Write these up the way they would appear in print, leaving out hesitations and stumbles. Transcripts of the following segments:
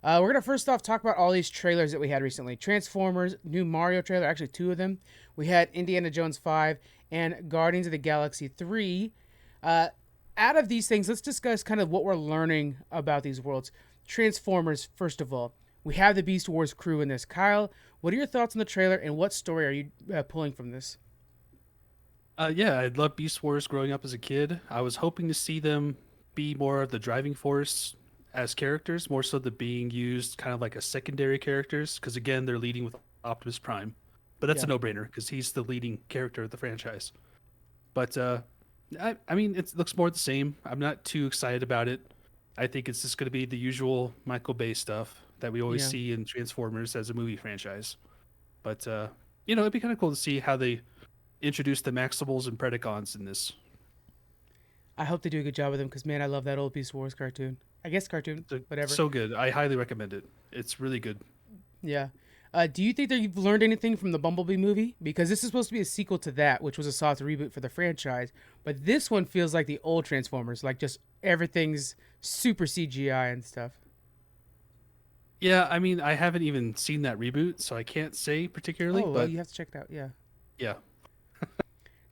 We're going to first off talk about all these trailers that we had recently. Transformers, new Mario trailer, actually two of them. We had Indiana Jones 5 and Guardians of the Galaxy 3. Uh, Out of these things, let's discuss kind of what we're learning about these worlds. Transformers, first of all. We have the Beast Wars crew in this. Kyle, what are your thoughts on the trailer and what story are you pulling from this? Yeah, I loved Beast Wars growing up as a kid. I was hoping to see them be more of the driving force as characters, more so than being used kind of like a secondary characters. Because again, they're leading with Optimus Prime, but that's a Yeah. no-brainer because he's the leading character of the franchise. But I mean, it looks more the same. I'm not too excited about it. I think it's just going to be the usual Michael Bay stuff that we always Yeah. see in Transformers as a movie franchise. But it'd be kind of cool to see how they introduce the Maximals and Predacons in this. I hope they do a good job with them because, man, I love that old Beast Wars cartoon. I guess cartoon, whatever. So good. I highly recommend it. It's really good. Yeah. Do you think that you've learned anything from the Bumblebee movie? Because this is supposed to be a sequel to that, which was a soft reboot for the franchise. But this one feels like the old Transformers, like just everything's super CGI and stuff. Yeah, I mean, I haven't even seen that reboot, so I can't say particularly, Oh, well, but you have to check it out. Yeah. yeah,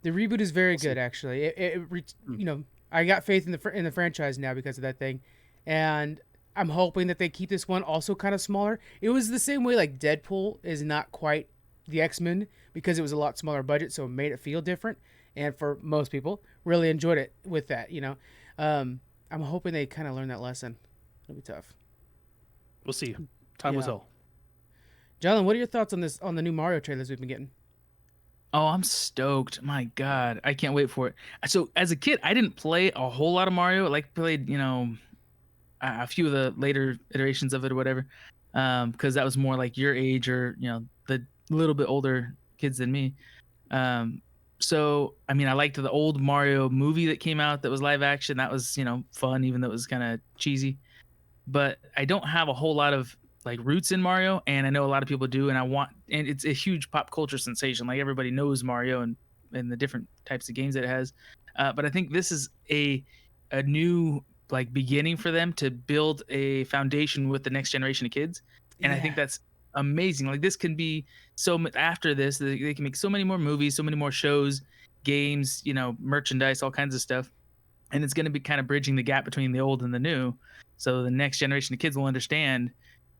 The reboot is very we'll see. good, actually. Mm. I got faith in the franchise now because of that thing, and I'm hoping that they keep this one also kind of smaller. It was the same way like Deadpool is not quite the X-Men because it was a lot smaller budget, so it made it feel different. And for most people, really enjoyed it with that. I'm hoping they kind of learn that lesson. It'll be tough. We'll see. Time will Yeah, tell. Jalen, what are your thoughts on this on the new Mario trailers we've been getting? Oh, I'm stoked. My God. I can't wait for it. So as a kid, I didn't play a whole lot of Mario. Like played, a few of the later iterations of it or whatever. Because that was more like your age or, the little bit older kids than me. Um, so I mean I liked the old Mario movie that came out that was live action. That was, fun, even though it was kind of cheesy. But I don't have a whole lot of like roots in Mario, and I know a lot of people do, and it's a huge pop culture sensation. Like everybody knows Mario and the different types of games that it has. But I think this is a new like beginning for them to build a foundation with the next generation of kids, and I Yeah, think that's amazing. Like this can be after this they can make so many more movies, so many more shows, games, merchandise, all kinds of stuff, and it's going to be kind of bridging the gap between the old and the new, so the next generation of kids will understand,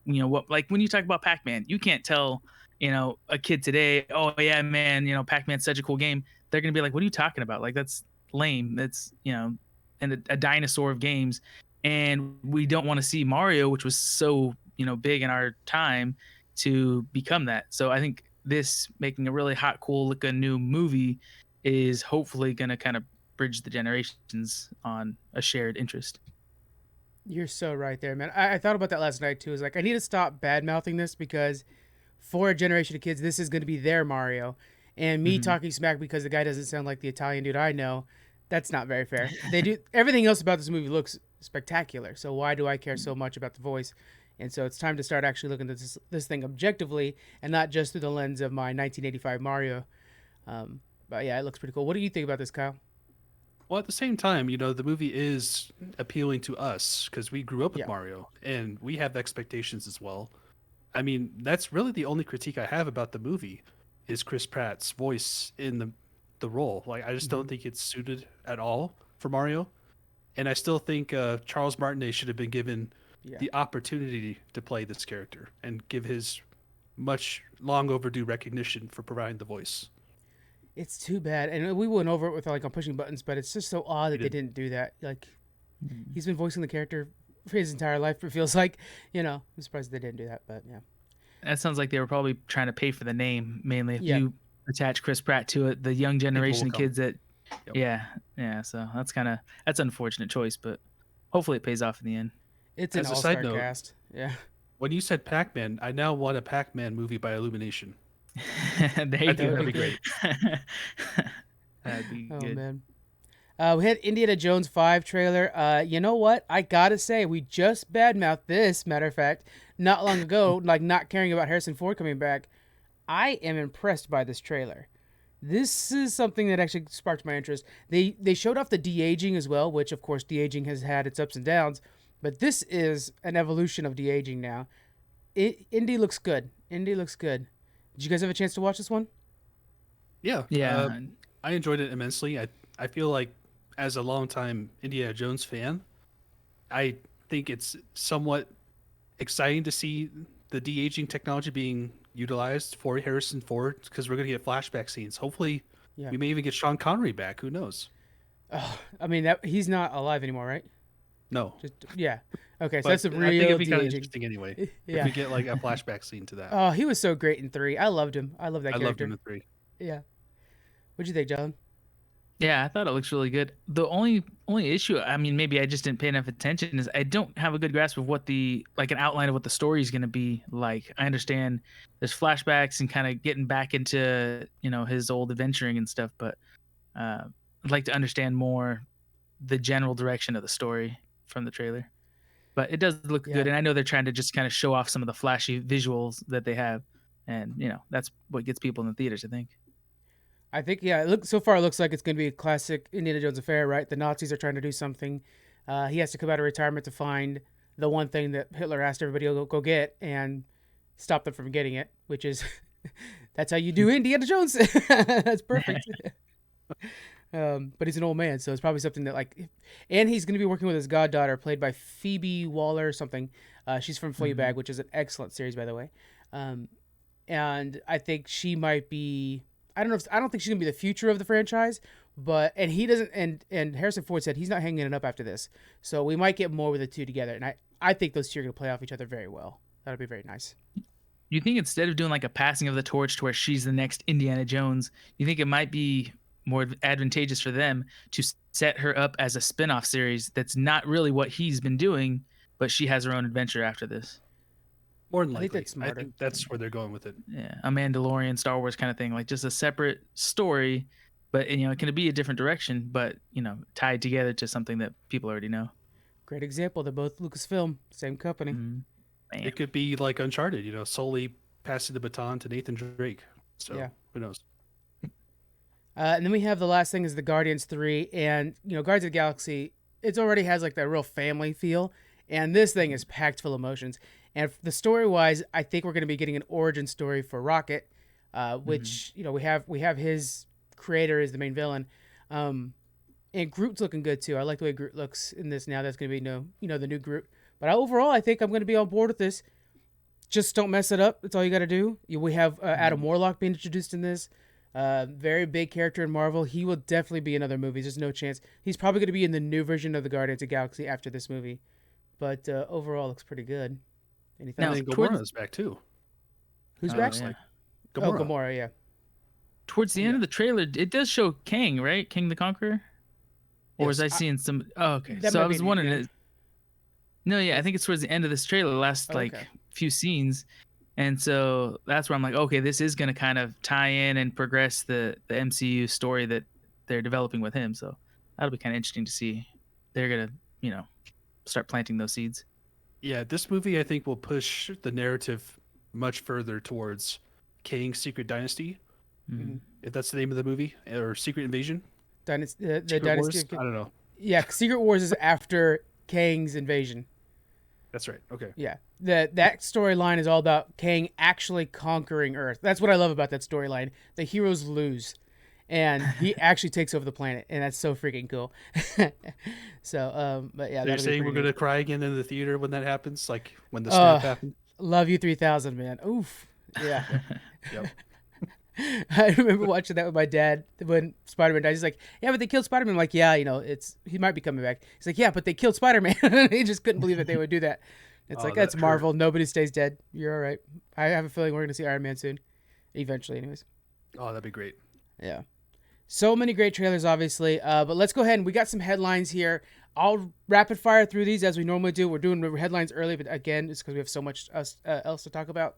what, like when you talk about Pac-Man, you can't tell, a kid today, oh yeah man, Pac-Man's such a cool game. They're going to be like, what are you talking about? Like that's lame. That's, and a dinosaur of games. And we don't want to see Mario, which was so, big in our time, to become that. So I think this making a really hot, cool looking new movie is hopefully going to kind of bridge the generations on a shared interest. you're so right there, man. I thought about that last night too. Is like I need to stop bad mouthing this because for a generation of kids, this is going to be their Mario. And me Hmm. talking smack because the guy doesn't sound like the Italian dude I know, that's not very fair. They do everything else about this movie looks spectacular. So why do I care so much about the voice? And so it's time to start actually looking at this thing objectively and not just through the lens of my 1985 Mario. But yeah, it looks pretty cool. What do you think about this, Kyle? Well, at the same time, the movie is appealing to us because we grew up with Yeah, Mario and we have expectations as well. I mean, that's really the only critique I have about the movie is Chris Pratt's voice in the role. Like, I just hmm don't think it's suited at all for Mario, and I still think Charles Martinet should have been given yeah. the opportunity to play this character and give his much long overdue recognition for providing the voice. It's too bad, and we went over it with like on pushing buttons, but it's just so odd He that they did. didn't do that. Like Mhm. he's been voicing the character for his entire life. It feels like, I'm surprised they didn't do that, but yeah, That sounds like they were probably trying to pay for the name mainly. If yeah, you attach Chris Pratt to it, the young People will generation of come. kids that, Yep. yeah, yeah. So that's an unfortunate choice, but hopefully it pays off in the end. it's an As a all side star note, cast. Yeah, when you said Pac-Man, I now want a Pac-Man movie by Illumination. There I you that think would go. that'd be be good. great. That'd be Oh good. man. We had Indiana Jones 5 trailer. You know what? I gotta say, we just badmouthed this, matter of fact, not long ago, like not caring about Harrison Ford coming back. I am impressed by this trailer. This is something that actually sparked my interest. They showed off the de aging as well, which of course de aging has had its ups and downs, But this is an evolution of de aging now. Indy looks good. Indy looks good. Did you guys have a chance to watch this one? Yeah, Yeah. I enjoyed it immensely. I feel like as a longtime Indiana Jones fan, I think it's somewhat exciting to see the de aging technology being utilized for Harrison Ford because we're going to get flashback scenes. Hopefully, Yeah. we may even get Sean Connery back. Who knows? I mean, that he's not alive anymore, right? No, Just yeah. Okay, so but that's the I think real it'd be de kind of aging. interesting anyway if Yeah. we get like a flashback scene to that. Oh, he was so great in 3. I loved him. I love that I loved him character. in 3. Yeah. What'd you think, John? Yeah, I thought it looks really good. The only issue, I mean, maybe I just didn't pay enough attention, is I don't have a good grasp of what the like an outline of what the story is going to be like. I understand there's flashbacks and kind of getting back into his old adventuring and stuff, but I'd like to understand more the general direction of the story from the trailer. But it does look Yeah. good, and I know they're trying to just kind of show off some of the flashy visuals that they have, and that's what gets people in the theaters, I think. I think yeah. So far, it looks like it's going to be a classic Indiana Jones affair, right? The Nazis are trying to do something. He has to come out of retirement to find the one thing that Hitler asked everybody to go get and stop them from getting it, which is that's how you do Indiana Jones. That's perfect. But he's an old man, so it's probably something that and he's going to be working with his goddaughter, played by Phoebe Waller or something. She's from Fleabag, which is an excellent series, by the way. And I think she might be. I don't think she's gonna be the future of the franchise, and he doesn't. And Harrison Ford said he's not hanging it up after this, so we might get more with the two together. And I think those two are gonna play off each other very well. That'll be very nice. You think instead of doing like a passing of the torch to where she's the next Indiana Jones, you think it might be more advantageous for them to set her up as a spin-off series that's not really what he's been doing, but she has her own adventure after this? More than I think likely, that's I smarter. think that's where they're going with it. Yeah, a Mandalorian, Star Wars kind of thing, like just a separate story, but it can be a different direction, but tied together to something that people already know. Great example. They're both Lucasfilm, same company. Man. It could be like Uncharted, solely passing the baton to Nathan Drake. So Yeah. who knows? And then we have the last thing is the Guardians 3, and Guardians of the Galaxy. It already has like that real family feel, and this thing is packed full of emotions. And the story wise, I think we're going to be getting an origin story for Rocket, which we have his creator is the main villain, and Groot's looking good too. I like the way Groot looks in this now. That's going to be the new Groot. But overall, I think I'm going to be on board with this. Just don't mess it up. That's all you got to do. We have Adam Warlock being introduced in this. Very big character in Marvel. He will definitely be in other movies. There's no chance. He's probably going to be in the new version of the Guardians of the Galaxy after this movie. But overall, looks pretty good. Anything And else? then Gamora's back too. Who's Oh, back? yeah. Oh, Gamora, yeah. Towards the end of the trailer, it does show Kang, right? King the Conqueror? Or was I seeing some... Oh, okay. That So might I be was the wondering... beginning. No, yeah, I think it's towards the end of this trailer, the last Okay. few scenes. And so that's where I'm like, okay, this is going to kind of tie in and progress the MCU story that they're developing with him. So that'll be kind of interesting to see. They're going to, start planting those seeds. Yeah, this movie I think will push the narrative much further towards Kang's Secret Dynasty, Mm-hmm. if that's the name of the movie, or Secret Invasion. The Secret Dynasty Wars? of... I don't know. Yeah, Secret Wars is after Kang's invasion. That's right. Okay. Yeah. That storyline is all about Kang actually conquering Earth. That's what I love about that storyline. The heroes lose, and he actually takes over the planet, and that's so freaking cool. So, but yeah, So you're that'll be saying we're pretty gonna neat. cry again in the theater when that happens, like when the snap happened? Love you 3000, man. Oof. Yeah. Yep. I remember watching that with my dad when Spider-Man died. He's like, "Yeah, but they killed Spider-Man." I'm like, "Yeah, he might be coming back." He's like, "Yeah, but they killed Spider-Man." He just couldn't believe that they would do that. It's Oh, like that that's hurt. Marvel. Nobody stays dead. You're all right. I have a feeling we're gonna see Iron Man soon, eventually, anyways. Oh, that'd be great. Yeah. So many great trailers, obviously. But let's go ahead and we got some headlines here. I'll rapid fire through these as we normally do. We're doing headlines early, but again, it's because we have so much else to talk about.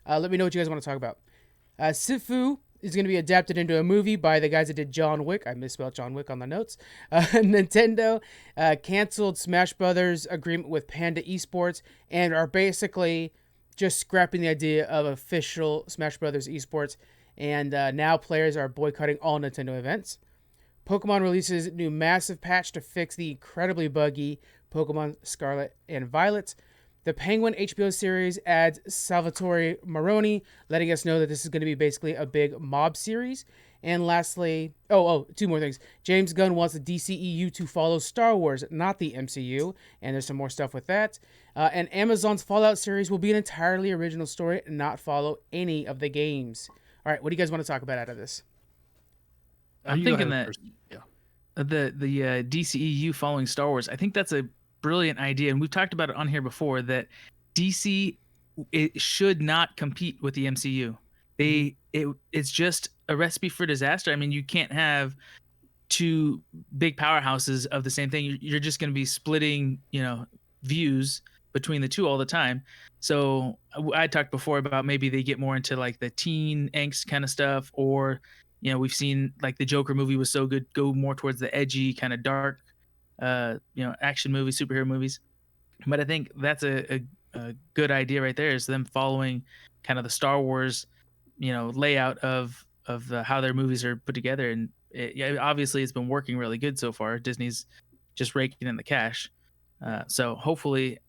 Let me know what you guys want to talk about. Sifu is going to be adapted into a movie by the guys that did John Wick. I misspelled John Wick on the notes. Nintendo canceled Smash Brothers agreement with Panda Esports and are basically just scrapping the idea of official Smash Brothers Esports. And now players are boycotting all Nintendo events. Pokemon releases new massive patch to fix the incredibly buggy Pokemon Scarlet and Violet. The Penguin HBO series adds Salvatore Maroni, letting us know that this is going to be basically a big mob series. And lastly, two more things. James Gunn wants the DCEU to follow Star Wars, not the MCU, and there's some more stuff with that. And Amazon's Fallout series will be an entirely original story and not follow any of the games. All right, what do you guys want to talk about out of this? I'm You go thinking ahead that first. Yeah. the DCEU following Star Wars, I think that's a brilliant idea, and we've talked about it on here before. That DC, it should not compete with the MCU. It's just a recipe for disaster. I mean, you can't have two big powerhouses of the same thing. You're just going to be splitting, views between the two all the time. So I talked before about maybe they get more into like the teen angst kind of stuff, or we've seen like the Joker movie was so good, go more towards the edgy kind of dark, action movies, superhero movies. But I think that's a good idea right there, is them following kind of the Star Wars, layout of how their movies are put together. And obviously it's been working really good so far. Disney's just raking in the cash. So hopefully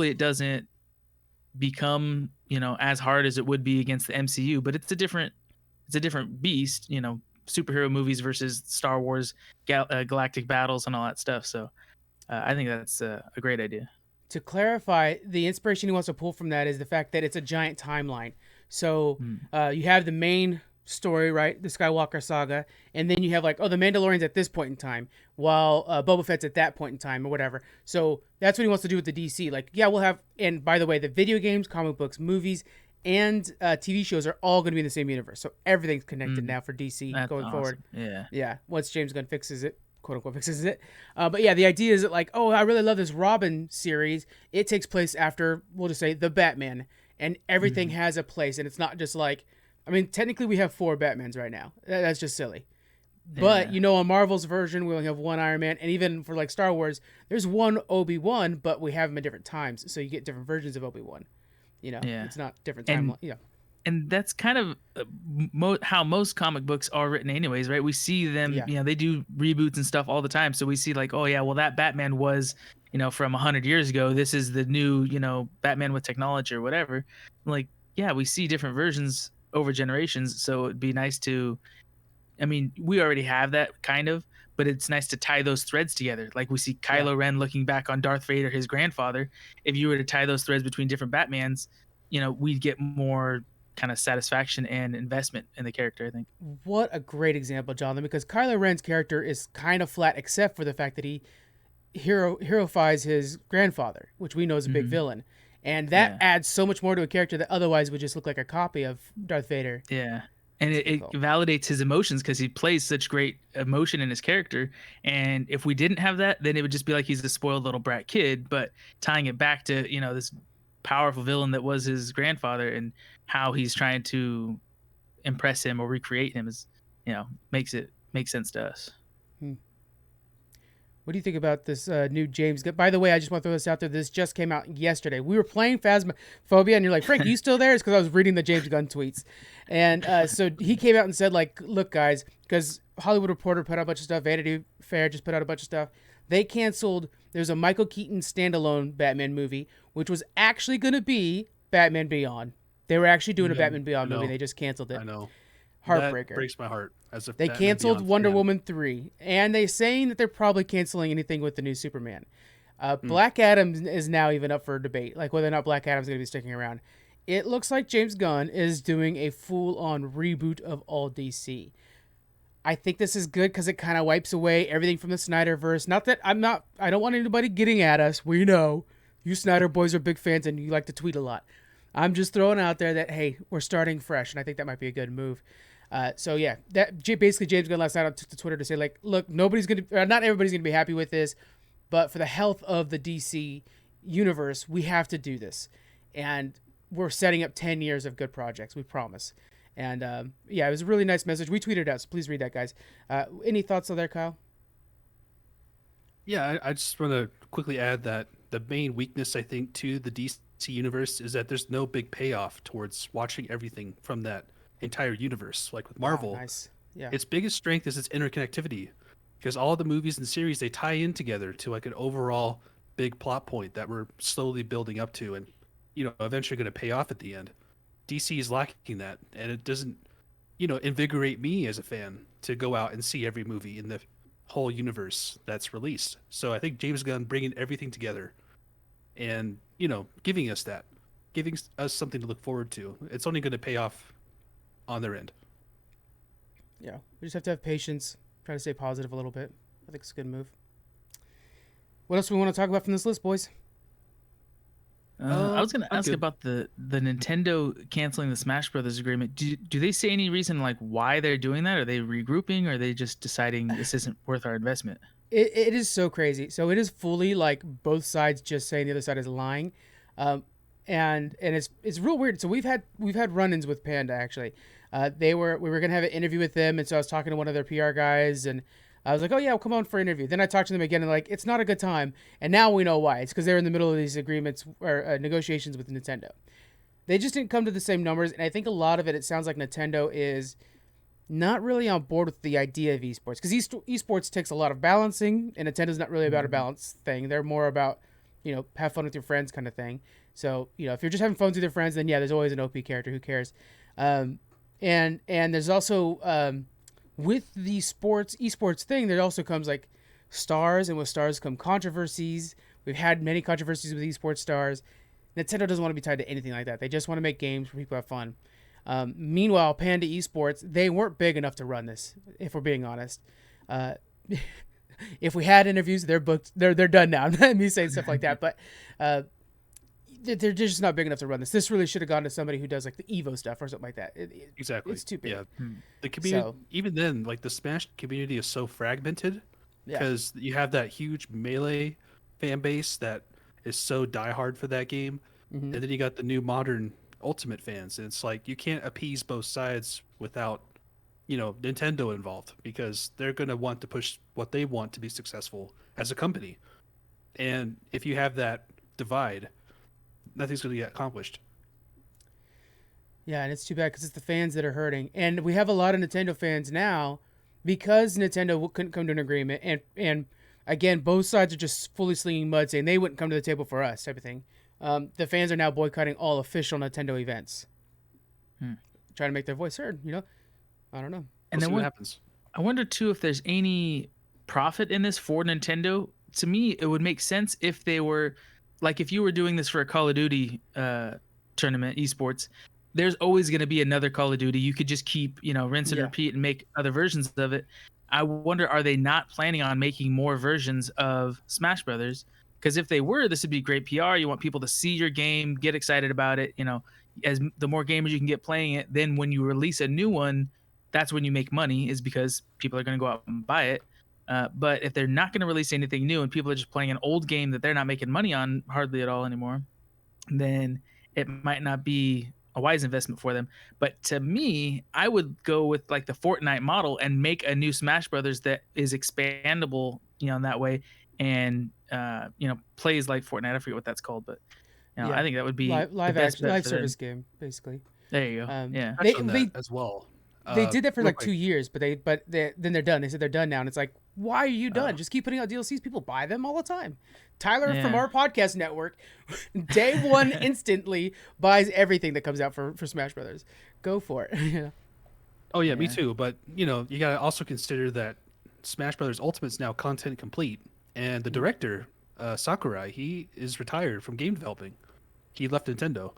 it doesn't become as hard as it would be against the MCU, but it's a different beast, superhero movies versus Star Wars, galactic battles and all that stuff. So I think that's a great idea. To clarify, the inspiration he wants to pull from that is the fact that it's a giant timeline. So you have the main story, right? The Skywalker saga. And then you have like, the Mandalorian's at this point in time, while Boba Fett's at that point in time or whatever. So that's what he wants to do with the DC. Like, yeah, we'll have, and by the way, the video games, comic books, movies, and TV shows are all going to be in the same universe. So everything's connected now for DC That's going awesome. forward. Yeah. Once James Gunn fixes it, quote unquote fixes it. But yeah, the idea is that like, I really love this Robin series. It takes place after, we'll just say, the Batman, and everything has a place. And it's not just like, I mean, technically we have 4 Batmans right now. That's just silly. But on Marvel's version, we only have 1 Iron Man, and even for like Star Wars, there's 1 Obi-Wan, but we have him at different times, so you get different versions of Obi-Wan. It's not different timeline. And that's kind of how most comic books are written anyways, right? We see them, they do reboots and stuff all the time. So we see like, oh yeah, well that Batman was, from 100 years ago. This is the new, Batman with technology or whatever. Like, yeah, we see different versions over generations. So it'd be nice to, I mean, we already have that kind of, but it's nice to tie those threads together. Like we see Kylo Ren looking back on Darth Vader, his grandfather. If you were to tie those threads between different Batmans, we'd get more kind of satisfaction and investment in the character, I think. What a great example, Jonathan, because Kylo Ren's character is kind of flat except for the fact that he heroifies his grandfather, which we know is a big villain. And that adds so much more to a character that otherwise would just look like a copy of Darth Vader. Yeah. And it validates his emotions because he plays such great emotion in his character. And if we didn't have that, then it would just be like he's a spoiled little brat kid. But tying it back to, this powerful villain that was his grandfather and how he's trying to impress him or recreate him is, makes sense to us. What do you think about this new James Gunn? By the way, I just want to throw this out there. This just came out yesterday. We were playing Phasmophobia, and you're like, Frank, are you still there? It's because I was reading the James Gunn tweets. And so he came out and said, like, look, guys, because Hollywood Reporter put out a bunch of stuff. Vanity Fair just put out a bunch of stuff. They canceled. There's a Michael Keaton standalone Batman movie, which was actually going to be Batman Beyond. They were actually doing a Batman Beyond movie. They just canceled it. I know. Heartbreaker. That breaks my heart. As a They Batman canceled Beyond Wonder fan. Woman 3, and they're saying that they're probably canceling anything with the new Superman. Black Adam is now even up for debate, like whether or not Black Adam's going to be sticking around. It looks like James Gunn is doing a full-on reboot of all DC. I think this is good because it kind of wipes away everything from the Snyderverse. Not that I don't want anybody getting at us. We know you Snyder boys are big fans and you like to tweet a lot. I'm just throwing out there that, hey, we're starting fresh, and I think that might be a good move. So yeah, that basically James Gunn last night took to Twitter to say like, look, not everybody's gonna be happy with this, but for the health of the DC universe, we have to do this, and we're setting up 10 years of good projects. We promise. And it was a really nice message. We tweeted it out, so please read that, guys. Any thoughts on there, Kyle? Yeah, I just want to quickly add that the main weakness, I think, to the DC universe is that there's no big payoff towards watching everything from that entire universe. Like with Marvel, Nice. Yeah. its biggest strength is its interconnectivity, because all the movies and series, they tie in together to like an overall big plot point that we're slowly building up to, and eventually going to pay off at the end. DC is lacking that, and it doesn't invigorate me as a fan to go out and see every movie in the whole universe that's released. So I think James Gunn bringing everything together and giving us that, giving us something to look forward to, it's only going to pay off on their end. Yeah, we just have to have patience. Try to stay positive a little bit. I think it's a good move. What else do we want to talk about from this list, boys? I was going to ask about the Nintendo canceling the Smash Brothers agreement. Do they say any reason like why they're doing that? Are they regrouping, or are they just deciding this isn't worth our investment? It is so crazy. So it is fully like both sides just saying the other side is lying, and it's real weird. So we've had run-ins with Panda actually. We were gonna have an interview with them, and so I was talking to one of their PR guys, and I was like, oh yeah, well, come on for an interview. Then I talked to them again, and like, it's not a good time. And now we know why. It's because they're in the middle of these agreements or negotiations with Nintendo. They just didn't come to the same numbers, and I think a lot of it sounds like Nintendo is not really on board with the idea of esports, because esports takes a lot of balancing, and Nintendo's not really about a balance thing. They're more about, have fun with your friends kind of thing. So, if you're just having fun with your friends, then yeah, there's always an OP character. Who cares? And there's also with the esports thing, there also comes like stars, and with stars come controversies. We've had many controversies with esports stars. Nintendo doesn't want to be tied to anything like that. They just want to make games where people have fun. Meanwhile, Panda Esports, they weren't big enough to run this, if we're being honest. If we had interviews, they're booked. They're done now. Me saying stuff like that, but they're just not big enough to run this. This really should have gone to somebody who does like the Evo stuff or something like that. Exactly. It's too big. Yeah. The community, even then, like the Smash community is so fragmented because you have that huge Melee fan base that is so diehard for that game, and then you got the new modern Ultimate fans, and it's like you can't appease both sides without Nintendo involved, because they're going to want to push what they want to be successful as a company, and if you have that divide, nothing's going to get accomplished. Yeah, and it's too bad because it's the fans that are hurting, and we have a lot of Nintendo fans now because Nintendo couldn't come to an agreement, and again, both sides are just fully slinging mud, saying they wouldn't come to the table for us, type of thing. The fans are now boycotting all official Nintendo events, trying to make their voice heard. I don't know. And then what happens? I wonder too if there's any profit in this for Nintendo. To me, it would make sense if they were like, if you were doing this for a Call of Duty tournament, esports. There's always going to be another Call of Duty. You could just keep, rinse and repeat and make other versions of it. I wonder, are they not planning on making more versions of Smash Brothers? Because if they were, this would be great PR. You want people to see your game, get excited about it. As the more gamers you can get playing it, then when you release a new one, that's when you make money, is because people are going to go out and buy it. But if they're not going to release anything new and people are just playing an old game that they're not making money on hardly at all anymore, then it might not be a wise investment for them. But to me, I would go with like the Fortnite model and make a new Smash Brothers that is expandable, in that way, and plays like Fortnite. I forget what that's called, but I think that would be live service game, basically. There you go. Yeah, they as well. They did that for like 2 years, but then they're done. They said they're done now, and it's like, why are you done? Just keep putting out DLCs. People buy them all the time. Tyler from our podcast network, day one instantly buys everything that comes out for Smash Brothers. Go for it. Yeah. Oh yeah, me too. But you gotta also consider that Smash Brothers Ultimate's now content complete, and the director Sakurai, he is retired from game developing. He left Nintendo.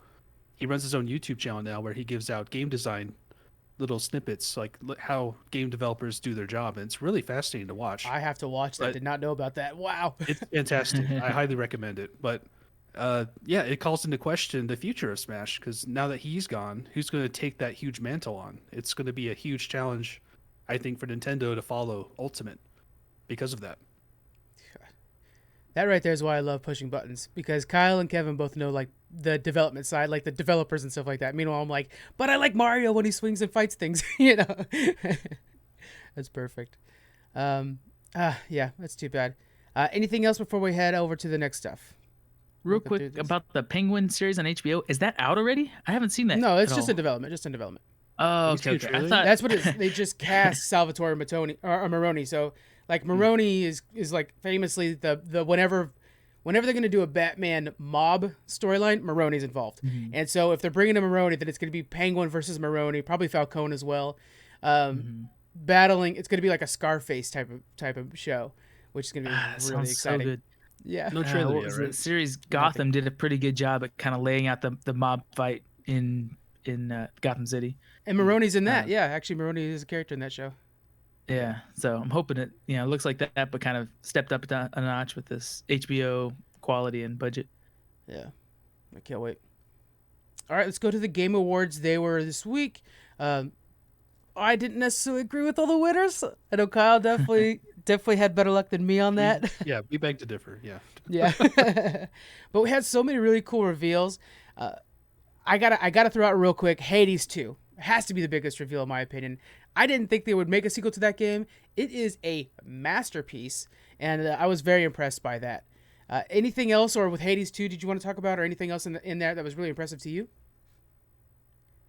He runs his own YouTube channel now where he gives out game design little snippets, like how game developers do their job, and it's really fascinating to watch. I have to watch that. But did not know about that. Wow. It's fantastic. I highly recommend it. But it calls into question the future of Smash, because now that he's gone, who's going to take that huge mantle on? It's going to be a huge challenge, I think, for Nintendo to follow Ultimate because of that. That right there is why I love pushing buttons, because Kyle and Kevin both know like the development side, like the developers and stuff like that. Meanwhile, I'm like, but I like Mario when he swings and fights things, That's perfect. Yeah, that's too bad. Anything else before we head over to the next stuff? Real quick about the Penguin series on HBO. Is that out already? I haven't seen that. No, it's just in development. Oh, okay. I thought that's what it is. They just cast Salvatore Maroni. So like Maroni is like famously the whenever whenever they're going to do a Batman mob storyline, Maroni's involved. Mhm. And so if they're bringing in Maroni, then it's going to be Penguin versus Maroni, probably Falcone as well. Um, Mhm. Battling, it's going to be like a Scarface type of show, which is going to be That really sounds so exciting. good. Yeah. No trailer What yet, was right? the series? Nothing. Gotham did a pretty good job at kind of laying out the mob fight in Gotham City. And Maroni's in that. Uh, Yeah, actually, Maroni is a character in that show. yeah, so I'm hoping it looks like that, but kind of stepped up a notch with this HBO quality and budget. Yeah, I can't wait. All right, let's go to the Game Awards. They were this week. Um, I didn't necessarily agree with all the winners. I know Kyle definitely had better luck than me on that. We beg to differ. Yeah. Yeah, but we had so many really cool reveals. I gotta throw out real quick. Hades 2 has to be the biggest reveal in my opinion. I didn't think they would make a sequel to that game. It is a masterpiece, and I was very impressed by that. Anything else, or with Hades 2, did you want to talk about, or anything else in there that was really impressive to you?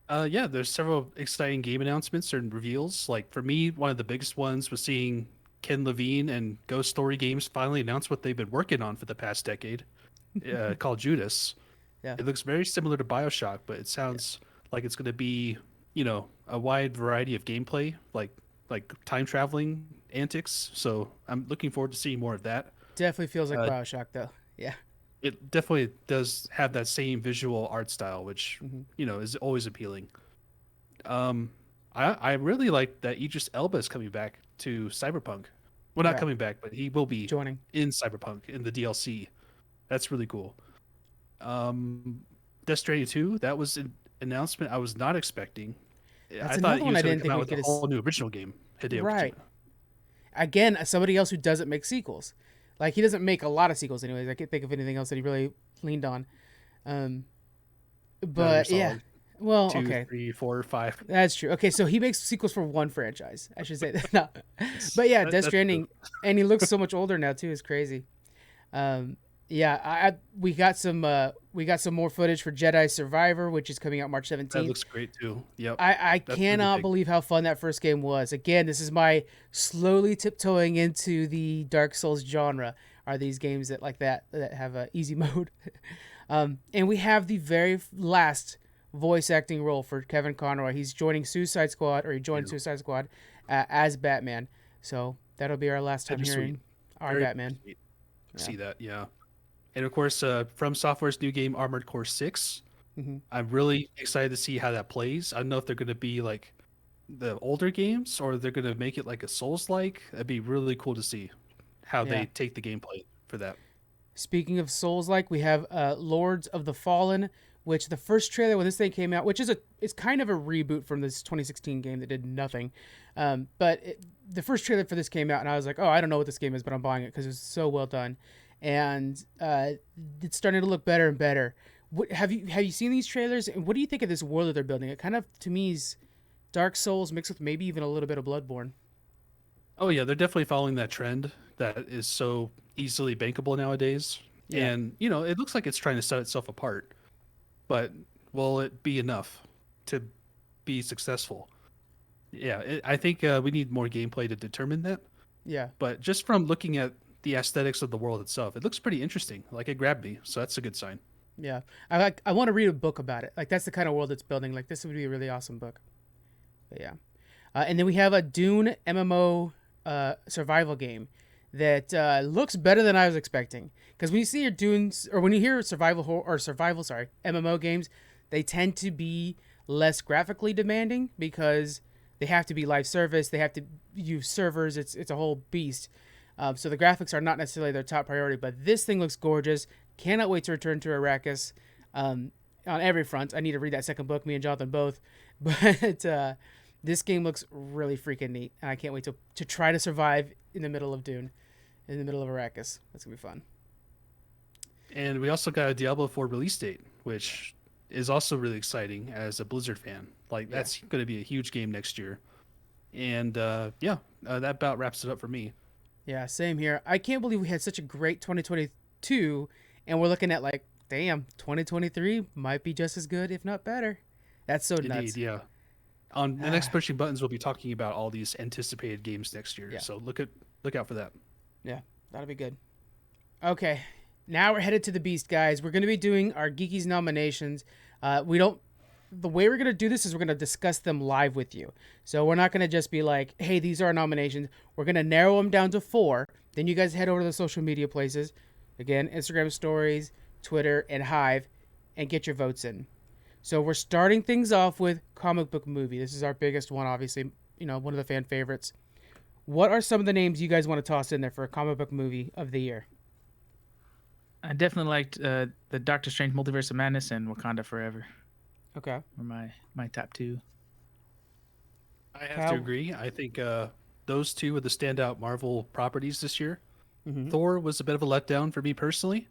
Yeah, there's several exciting game announcements and reveals. Like for me, one of the biggest ones was seeing Ken Levine and Ghost Story Games finally announce what they've been working on for the past decade, called Judas. Yeah. It looks very similar to BioShock, but it sounds like it's going to be, a wide variety of gameplay, like time traveling antics. So I'm looking forward to seeing more of that. Definitely feels like Uh, BioShock, though. Yeah. It definitely does have that same visual art style, which Mhm. is always appealing. I really like that Idris Elba is coming back to Cyberpunk. Well, not Yeah. coming back, but he will be Joining. in Cyberpunk in the DLC. That's really cool. Death Stranding 2, that was an announcement I was not expecting. That's I thought another he one was I going didn't to come think out we'd with get a whole new original game. Hideo Right. Kojima. Again, somebody else who doesn't make sequels. Like, he doesn't make a lot of sequels anyways. I can't think of anything else that he really leaned on. Metal Gear But yeah. Solid Well, 2, okay. 3, 4, 5. That's true. Okay, so he makes sequels for one franchise. I should say that. No. But yeah, Death That's Stranding, true. and he looks so much older now too. It's crazy. Yeah, we got some more footage for Jedi Survivor, which is coming out March That 17th. looks great too. Yep. I That's really cannot big. believe how fun that first game was. Again, this is my slowly tiptoeing into the Dark Souls genre. Are these games that have a easy mode? And we have the very last voice acting role for Kevin Conroy. He's joining Suicide Squad, or he joined Yeah. Suicide Squad as Batman. So that'll be our last time Bittersweet. hearing our Very Batman. sweet. Yeah. See that, yeah. And of course, From Software's new game Armored Core 6. hmm I'm really excited to see how that plays. I don't know if they're going to be like the older games or they're going to make it like a Souls-like. That'd be really cool to see how Yeah. they take the gameplay for that. Speaking of Souls-like, we have Lords of the Fallen, which the first trailer when this thing came out, which is kind of a reboot from this 2016 game that did nothing. The first trailer for this came out, and I was like, oh, I don't know what this game is, but I'm buying it because it was so well done, and it's starting to look better and better. Have you seen these trailers? And what do you think of this world that they're building? It kind of, to me, is Dark Souls mixed with maybe even a little bit of Bloodborne. Oh yeah, they're definitely following that trend that is so easily bankable nowadays. Yeah. And it looks like it's trying to set itself apart. But will it be enough to be successful? Yeah, I think we need more gameplay to determine that. Yeah. But just from looking at the aesthetics of the world itself, it looks pretty interesting. Like it grabbed me, so that's a good sign. Yeah, I want to read a book about it. Like that's the kind of world it's building. Like this would be a really awesome book. But yeah, and then we have a Dune MMO survival game that looks better than I was expecting. Because when you see your Dunes or when you hear survival MMO games, they tend to be less graphically demanding because they have to be live service. They have to use servers. It's a whole beast. So the graphics are not necessarily their top priority. But this thing looks gorgeous. Cannot wait to return to Arrakis on every front. I need to read that second book, me and Jonathan both. But this game looks really freaking neat. And I can't wait to try to survive in the middle of Dune, in the middle of Arrakis. That's going to be fun. And we also got a Diablo 4 release date, which is also really exciting as a Blizzard fan. Like, that's going to be a huge game next year. And that about wraps it up for me. Yeah, same here. I can't believe we had such a great 2022, and we're looking at like, damn, 2023 might be just as good, if not better. That's so Indeed, nuts. yeah. On the next Pushing Buttons, we'll be talking about all these anticipated games next year. Yeah. So look out for that. Yeah, that'll be good. Okay, now we're headed to the beast, guys. We're going to be doing our Geekies nominations. We don't. The way we're going to do this is we're going to discuss them live with you. So we're not going to just be like, hey, these are our nominations. We're going to narrow them down to 4. Then you guys head over to the social media places. Again, Instagram stories, Twitter, and Hive, and get your votes in. So we're starting things off with comic book movie. This is our biggest one, obviously. You know, one of the fan favorites. What are some of the names you guys want to toss in there for a comic book movie of the year? I definitely liked the Doctor Strange Multiverse of Madness and Wakanda Forever. Okay. Were my top 2. I have to agree. I think those two are the standout Marvel properties this year. Mm-hmm. Thor was a bit of a letdown for me personally.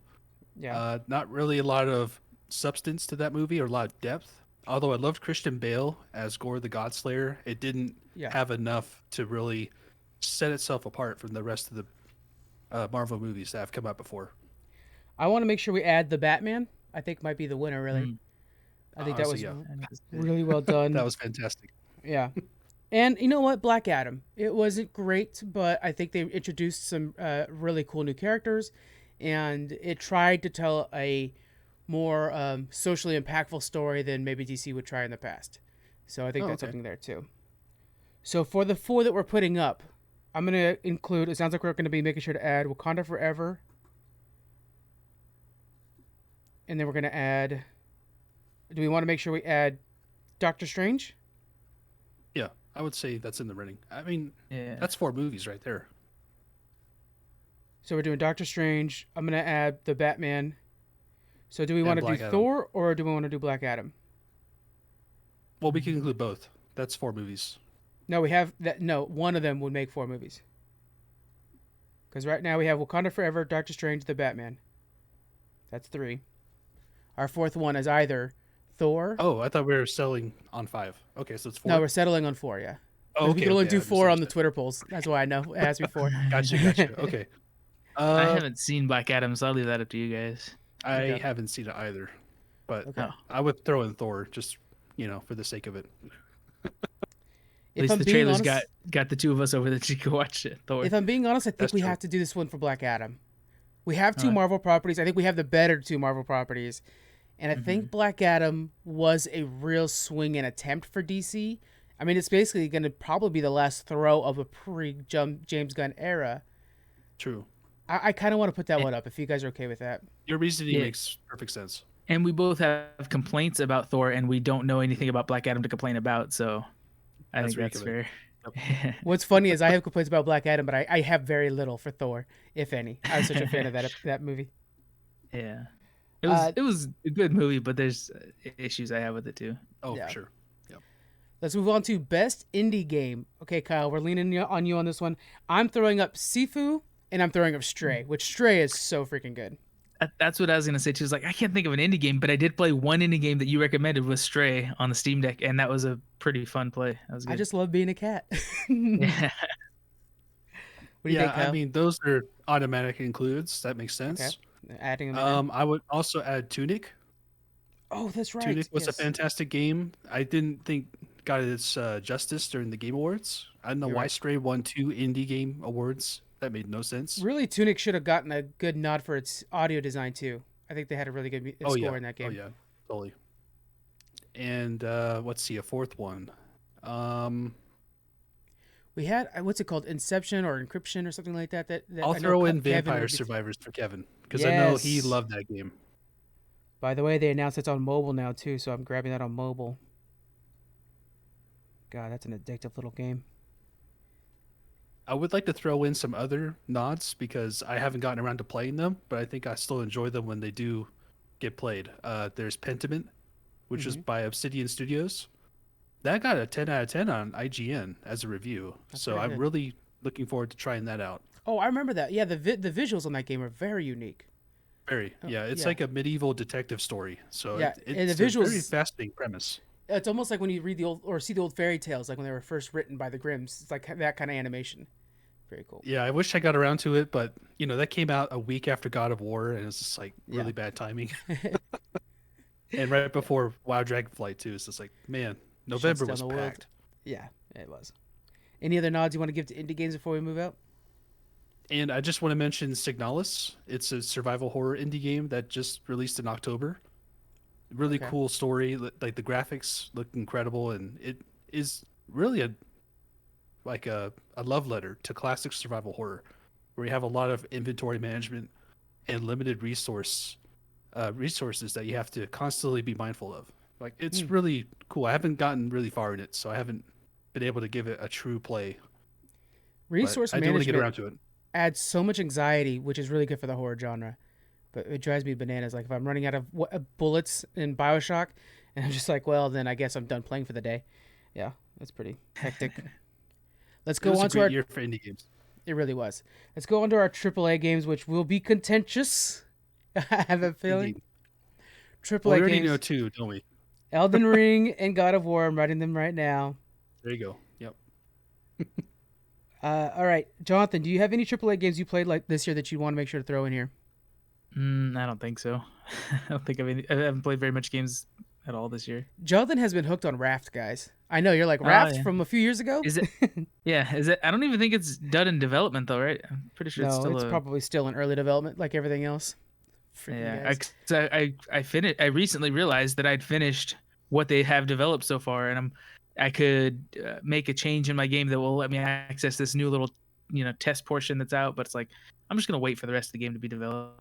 Yeah. Not really a lot of substance to that movie or a lot of depth. Although I loved Christian Bale as Gore the Godslayer, it didn't have enough to really set itself apart from the rest of the Marvel movies that have come out before. I want to make sure we add the Batman. I think might be the winner, really. I think that was really well done. That was fantastic. Yeah. And you know what? Black Adam. It wasn't great, but I think they introduced some really cool new characters, and it tried to tell a more socially impactful story than maybe DC would try in the past. So I think that's something there too. So for the 4 that we're putting up, I'm going to include, it sounds like we're going to be making sure to add Wakanda Forever. And then we're going to add, do we want to make sure we add Doctor Strange? Yeah, I would say that's in the running. I mean, that's 4 movies right there. So we're doing Doctor Strange. I'm going to add the Batman. So do we want to do Adam. Thor or do we want to do Black Adam? Well, we can include both. That's 4 movies. No, we have that. No, one of them would make 4 movies. Because right now we have Wakanda Forever, Doctor Strange, the Batman. That's 3. Our 4th one is either Thor. Oh, I thought we were settling on 5. Okay, so it's 4. No, we're settling on 4. Yeah. Oh, okay, we can only do 4 on the that. Twitter polls. That's why I know. It has to be 4. Gotcha. Okay. I haven't seen Black Adam, so I'll leave that up to you guys. I haven't seen it either, but I would throw in Thor just for the sake of it. At least the trailers got the 2 of us over there to watch it. Thor. If I'm being honest, I think we have to do this one for Black Adam. We have 2 Marvel properties. I think we have the better 2 Marvel properties. And I think Black Adam was a real swing and attempt for DC. I mean, it's basically going to probably be the last throw of a pre-James Gunn era. True. I kind of want to put that one up if you guys are okay with that. Your reasoning makes perfect sense. And we both have complaints about Thor, and we don't know anything about Black Adam to complain about, so I think that's fair. Yep. What's funny is I have complaints about Black Adam, but I have very little for Thor, if any. I was such a fan of that movie. Yeah. It was a good movie, but there's issues I have with it too. Oh, for sure. Yep. Let's move on to Best Indie Game. Okay, Kyle, we're leaning on you on this one. I'm throwing up Sifu, and I'm throwing up Stray, which Stray is so freaking good. That's what I was going to say too. It's like, I can't think of an indie game, but I did play one indie game that you recommended was Stray on the Steam Deck, and that was a pretty fun play. That was good. I just love being a cat. Yeah. What do you think, Kyle? I mean, those are automatic includes. That makes sense. Okay. Adding them I would also add Tunic. Oh, that's right. Tunic was a fantastic game. I didn't think got its justice during the Game Awards. I don't know why Stray won 2 indie game awards. That made no sense. Really, Tunic should have gotten a good nod for its audio design too. I think they had a really good score in that game. Oh yeah, totally. And let's see, a 4th one. We had what's it called, Inception or Encryption or something like that. I'll throw in Vampire Survivors for Kevin because I know he loved that game. By the way, they announced it's on mobile now too, so I'm grabbing that on mobile. God, that's an addictive little game. I would like to throw in some other nods because I haven't gotten around to playing them, but I think I still enjoy them when they do get played. There's Pentiment, which is by Obsidian Studios. That got a 10 out of 10 on IGN as a review. So I'm really looking forward to trying that out. Oh, I remember that. Yeah, the visuals on that game are very unique. Very. Yeah, it's like a medieval detective story. So and it's the visuals, a very fascinating premise. It's almost like when you read the old or see the old fairy tales, like when they were first written by the Grimms. It's like that kind of animation. Very cool. Yeah, I wish I got around to it, but that came out a week after God of War, and it's just like really bad timing. And right before WoW Dragonflight too, it's just like, man, November was packed. Yeah, it was. Any other nods you want to give to indie games before we move out? And I just want to mention Signalis. It's a survival horror indie game that just released in October. Really Okay. cool story. Like the graphics look incredible, and it is really a love letter to classic survival horror, where you have a lot of inventory management and limited resources that you have to constantly be mindful of. Like Hmm. it's really cool. I haven't gotten really far in it, so I haven't been able to give it a true play, but Resource I do want to get management around to it. adds so much anxiety, which is really good for the horror genre. But it drives me bananas. Like if I'm running out of bullets in Bioshock, and I'm just like, well, then I guess I'm done playing for the day. Yeah, that's pretty hectic. Let's It go was a on to great our. year for indie games. It really was. Let's go on to our AAA games, which will be contentious. I have a feeling. Indeed. Well, we AAA already know games, two, don't we? Elden Ring and God of War. I'm writing them right now. There you go. Yep. All right, Jonathan, do you have any AAA games you played like this year that you want to make sure to throw in here? I don't think so. I don't think I haven't played very much games at all this year. Jonathan has been hooked on Raft, guys. I know you're like Oh Raft yeah. from a few years ago. Is it? Yeah. Is it? I don't even think it's done in development though, right? I'm pretty sure it's No, still it's a. probably still in early development, like everything else. Freaking Yeah. guys. I finished. I recently realized that I'd finished what they have developed so far, and I could make a change in my game that will let me access this new little, test portion that's out. But it's like I'm just gonna wait for the rest of the game to be developed.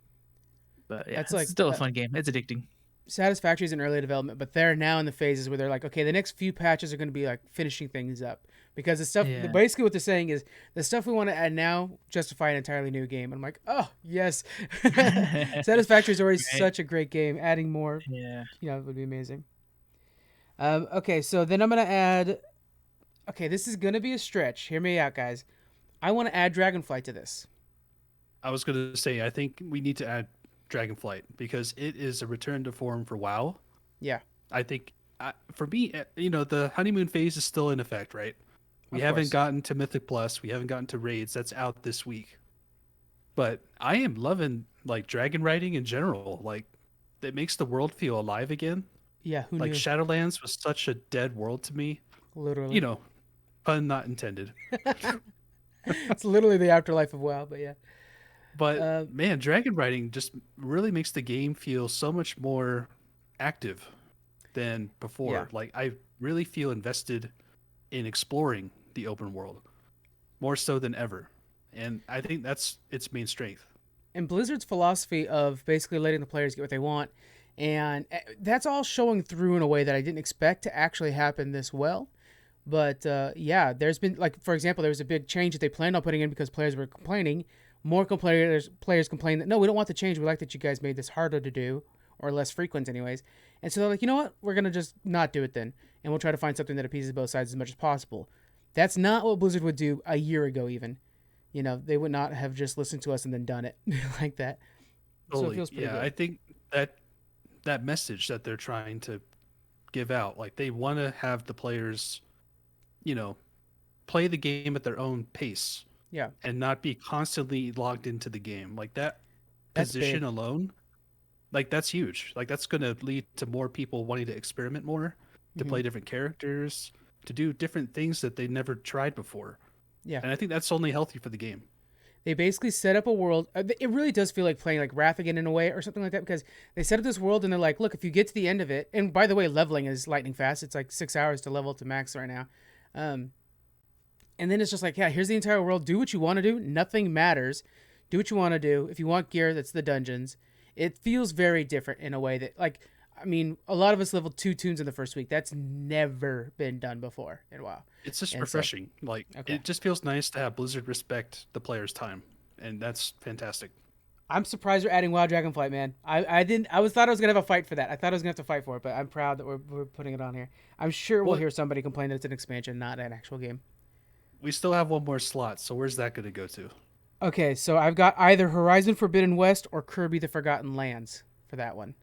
But yeah, That's it's like still a fun game. It's addicting. Satisfactory's in early development, but they're now in the phases where they're like, okay, the next few patches are going to be like finishing things up because the stuff. Yeah. Basically, what they're saying is the stuff we want to add now justify an entirely new game. And I'm like, oh yes, Satisfactory is already Right. such a great game. Adding more, Yeah. would be amazing. Okay, so then I'm gonna add. Okay, this is gonna be a stretch. Hear me out, guys. I want to add Dragonflight to this. I was going to say, I think we need to add Dragonflight because it is a return to form for WoW. Yeah, I think for me, the honeymoon phase is still in effect, right? We of haven't course. gotten to Mythic Plus. We haven't gotten to raids. That's out this week. But I am loving like dragon riding in general. Like it makes the world feel alive again. Yeah, who Like knew? Shadowlands was such a dead world to me. You Literally, know, pun not intended. it's literally the afterlife of WoW. But yeah. But Uh, man, dragon riding just really makes the game feel so much more active than yeah. before. Like I really feel invested in exploring the open world more so than ever. And I think that's its main strength. And Blizzard's philosophy of basically letting the players get what they want, and that's all showing through in a way that I didn't expect to actually happen this well. But yeah, there's been like, for example, there was a big change that they planned on putting in because players were complaining. More players complained that no, we don't want the change. We like that you guys made this harder to do or less frequent, anyways. And so they're like, you know what, we're gonna just not do it then, and we'll try to find something that appeases both sides as much as possible. That's not what Blizzard would do a year ago, even. They would not have just listened to us and then done it like that. So it Totally. feels pretty Yeah, good. I think that message that they're trying to give out, like they want to have the players, you know, play the game at their own pace Yeah, and not be constantly logged into the game. Like that that's position big. alone, like that's huge. Like that's going to lead to more people wanting to experiment more, to Hmm. play different characters, to do different things that they never tried before. Yeah, And I think that's only healthy for the game. they basically set up a world. It really does feel like playing like Wrath again in a way or something like that because they set up this world and they're like, look, if you get to the end of it, and by the way, leveling is lightning fast. It's like 6 hours to level to max right now. Um, and then it's just like, yeah, here's the entire world. Do what you want to do. Nothing matters. Do what you want to do. If you want gear, that's the dungeons. It feels very different in a way that, like, I mean, a lot of us leveled 2 tunes in the first week. That's never been done before in a while. It's just And so, refreshing. Like okay. it just feels nice to have Blizzard respect the player's time, and that's fantastic. I'm surprised we're adding Wild Dragonflight, man. I didn't. Thought I was gonna have a fight for that. I thought I was gonna have to fight for it, but I'm proud that we're putting it on here. I'm sure we'll Well, hear somebody complain that it's an expansion, not an actual game. we still have one more slot, so where's that going to go to? Okay, so I've got either Horizon Forbidden West or Kirby the Forgotten Lands for that one.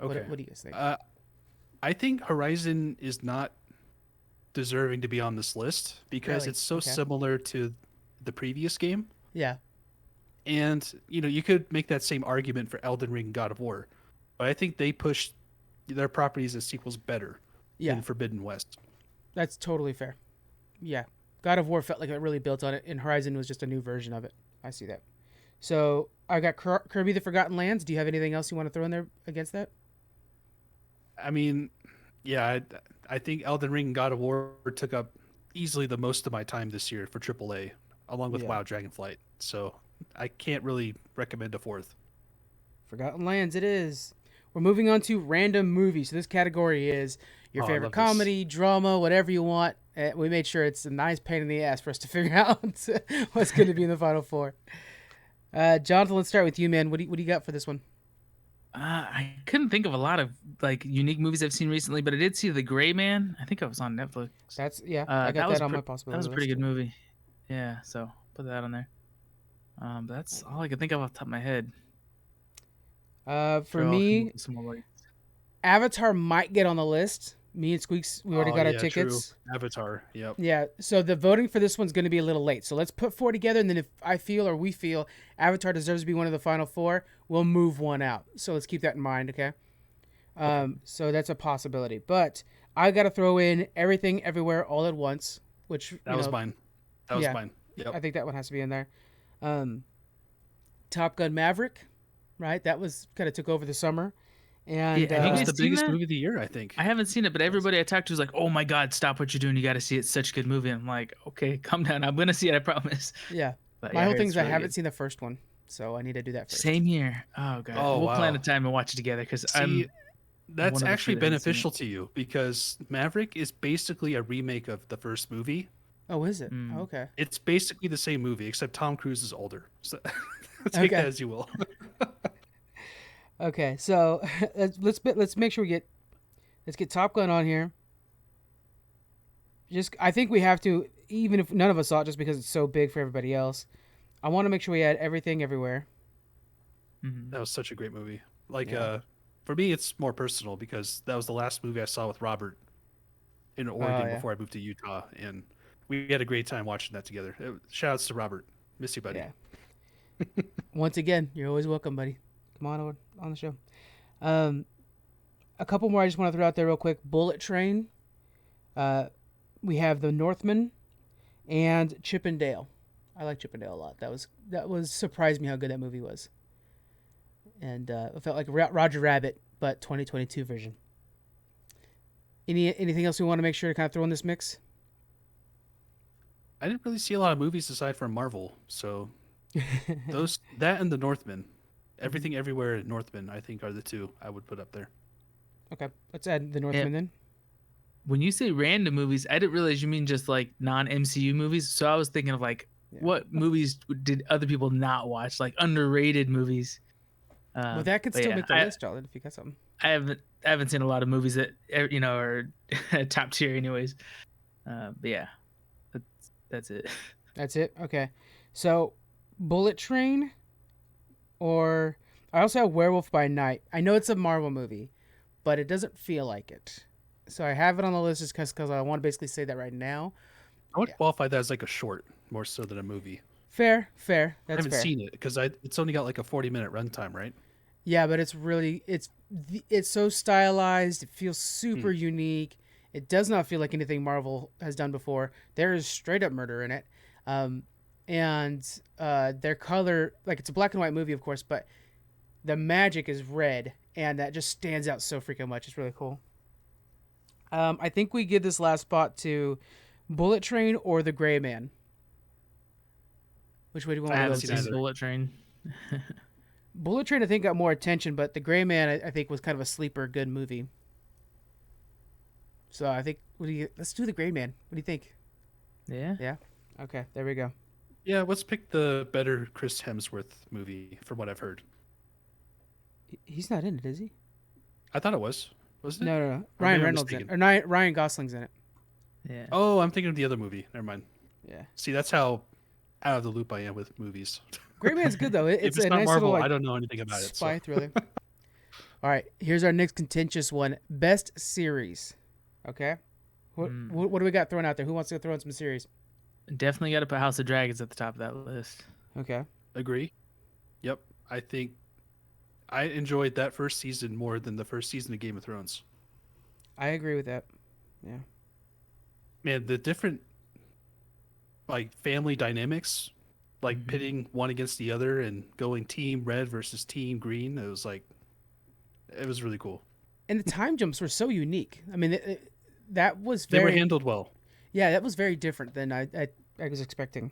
Okay. What do you guys think? I think Horizon is not deserving to be on this list because Really? it's so Okay. similar to the previous game. Yeah. And, you could make that same argument for Elden Ring and God of War. But I think they pushed their properties as sequels better Yeah. than Forbidden West. That's totally fair. Yeah. God of War felt like it really built on it, and Horizon was just a new version of it. I see that. So I got Kirby the Forgotten Lands. Do you have anything else you want to throw in there against that? I mean, yeah, I think Elden Ring and God of War took up easily the most of my time this year for AAA, along with Yeah. WoW Dragonflight. So I can't really recommend a fourth. Forgotten Lands, it is. We're moving on to random movies. So this category is your Oh, I favorite love this. comedy, drama, whatever you want. We made sure it's a nice pain in the ass for us to figure out what's going to be in the final four. Jonathan, let's start with you, man. What do you got for this one? I couldn't think of a lot of like unique movies I've seen recently, but I did see The Gray Man. I think I was on Netflix. That's I got That was that on my that was possibility a pretty list good too. movie. Yeah, so put that on there. That's all I can think of off the top of my head. For Sure, I'll come up me, with some more like. Avatar might get on the list. Me and Squeaks, we already Oh got our yeah, true. tickets. Avatar. Yep. Yeah, so the voting for this one's going to be a little late. So let's put four together, and then if I feel or we feel Avatar deserves to be one of the final four, we'll move one out. So let's keep that in mind, okay? Okay. So that's a possibility. But I got to throw in Everything Everywhere All at Once, which, That was mine. That was yeah, mine. Yep. I think that one has to be in there. Um, Top Gun Maverick, right? That was kind of took over the summer. Yeah, And have That you was guys the seen biggest that? movie of the year, I think. I haven't seen it, but everybody I talked to was like, "Oh my god, stop what you're doing! You got to see it. It's such a good movie." I'm like, "Okay, calm down. I'm gonna see it. I promise." yeah, But my yeah, I whole heard thing is it's I really haven't good. seen the first one, so I need to do that first. Same here. Oh god, Oh we'll plan a wow. time and watch it together because See, I'm one that's of the few actually that hasn't seen it. beneficial to you because Maverick is basically a remake of the first movie. Oh, is it? Oh, Mm. okay. It's basically the same movie, except Tom Cruise is older. So take that Okay. as you will. Okay. So let's make sure let's get Top Gun on here. Just I think we have to, even if none of us saw it, just because it's so big for everybody else. I want to make sure we had Everything Everywhere. Mhm. That was such a great movie. Like, Yeah. for me, it's more personal because that was the last movie I saw with Robert in Oh Oregon yeah. before I moved to Utah, and we had a great time watching that together. Shout outs to Robert. Miss you, buddy. Yeah. Once again, you're always welcome, buddy. Come on over on the show. Um, a couple more I just want to throw out there real quick. Bullet Train. Uh, we have The Northman and Chip and Dale. I like Chip and Dale a lot. That was surprised me how good that movie was, and it felt like Roger Rabbit, but 2022 version. Anything else we want to make sure to kind of throw in this mix? I didn't really see a lot of movies aside from Marvel, so those that and The Northman, Everything Everywhere at Northman, I think are the two I would put up there. Okay, let's add The Yeah. Northman then. When you say random movies, I didn't realize you mean just like non MCU movies. So I was thinking of like Yeah. what movies did other people not watch, like underrated movies. Well, that could But still yeah, make the list, Jonathan, if you got something. I haven't seen a lot of movies that are top tier, anyways. But yeah, that's it. That's it. Okay, so Bullet Train, or I also have Werewolf by Night. I know it's a Marvel movie, but it doesn't feel like it. So I have it on the list just because I want to basically say that right now. I would Yeah. qualify that as like a short more so than a movie. Fair. I That's haven't fair. seen it because it's only got like a 40-minute runtime, right? Yeah, but it's so stylized. It feels Hmm. super unique. It does not feel like anything Marvel has done before. There is straight up murder in it, um, and their color, like it's a black and white movie, of course, but the magic is red, and that just stands out so freaking much. It's really cool. I think we give this last spot to Bullet Train or The Gray Man. Which way do we I want to go haven't Haven't with seen seen this? either. Bullet Train. Bullet Train, I think, got more attention, but The Gray Man, I think, was kind of a sleeper good movie. So I think, let's do The Gray Man. What do you think? Yeah. Yeah? Okay, there we go. Yeah, let's pick the better Chris Hemsworth movie from what I've heard. He's not in it, is he? I thought it was. Wasn't it? No. Or Ryan maybe I'm Reynolds in it. mistaken. Or Ryan Gosling's in it. Yeah. Oh, I'm thinking of the other movie. Never mind. Yeah. See, that's how out of the loop I am with movies. Gray Man's good, though. If It's it's a not nice little, Marvel, I like, don't know anything about it. So spy thriller. All right, here's our next contentious one. Best series. Okay? What do we got thrown out there? Who wants to throw in some series? Definitely got to put House of Dragons at the top of that list. Okay. agree. Yep. I think I enjoyed that first season more than the first season of Game of Thrones. I agree with that. Yeah. Man, the different like family dynamics, like pitting one against the other and going team red versus team green. It was like, it was really cool. And the time jumps were so unique. I mean, that was They were very handled well. yeah, that was very different than I was expecting.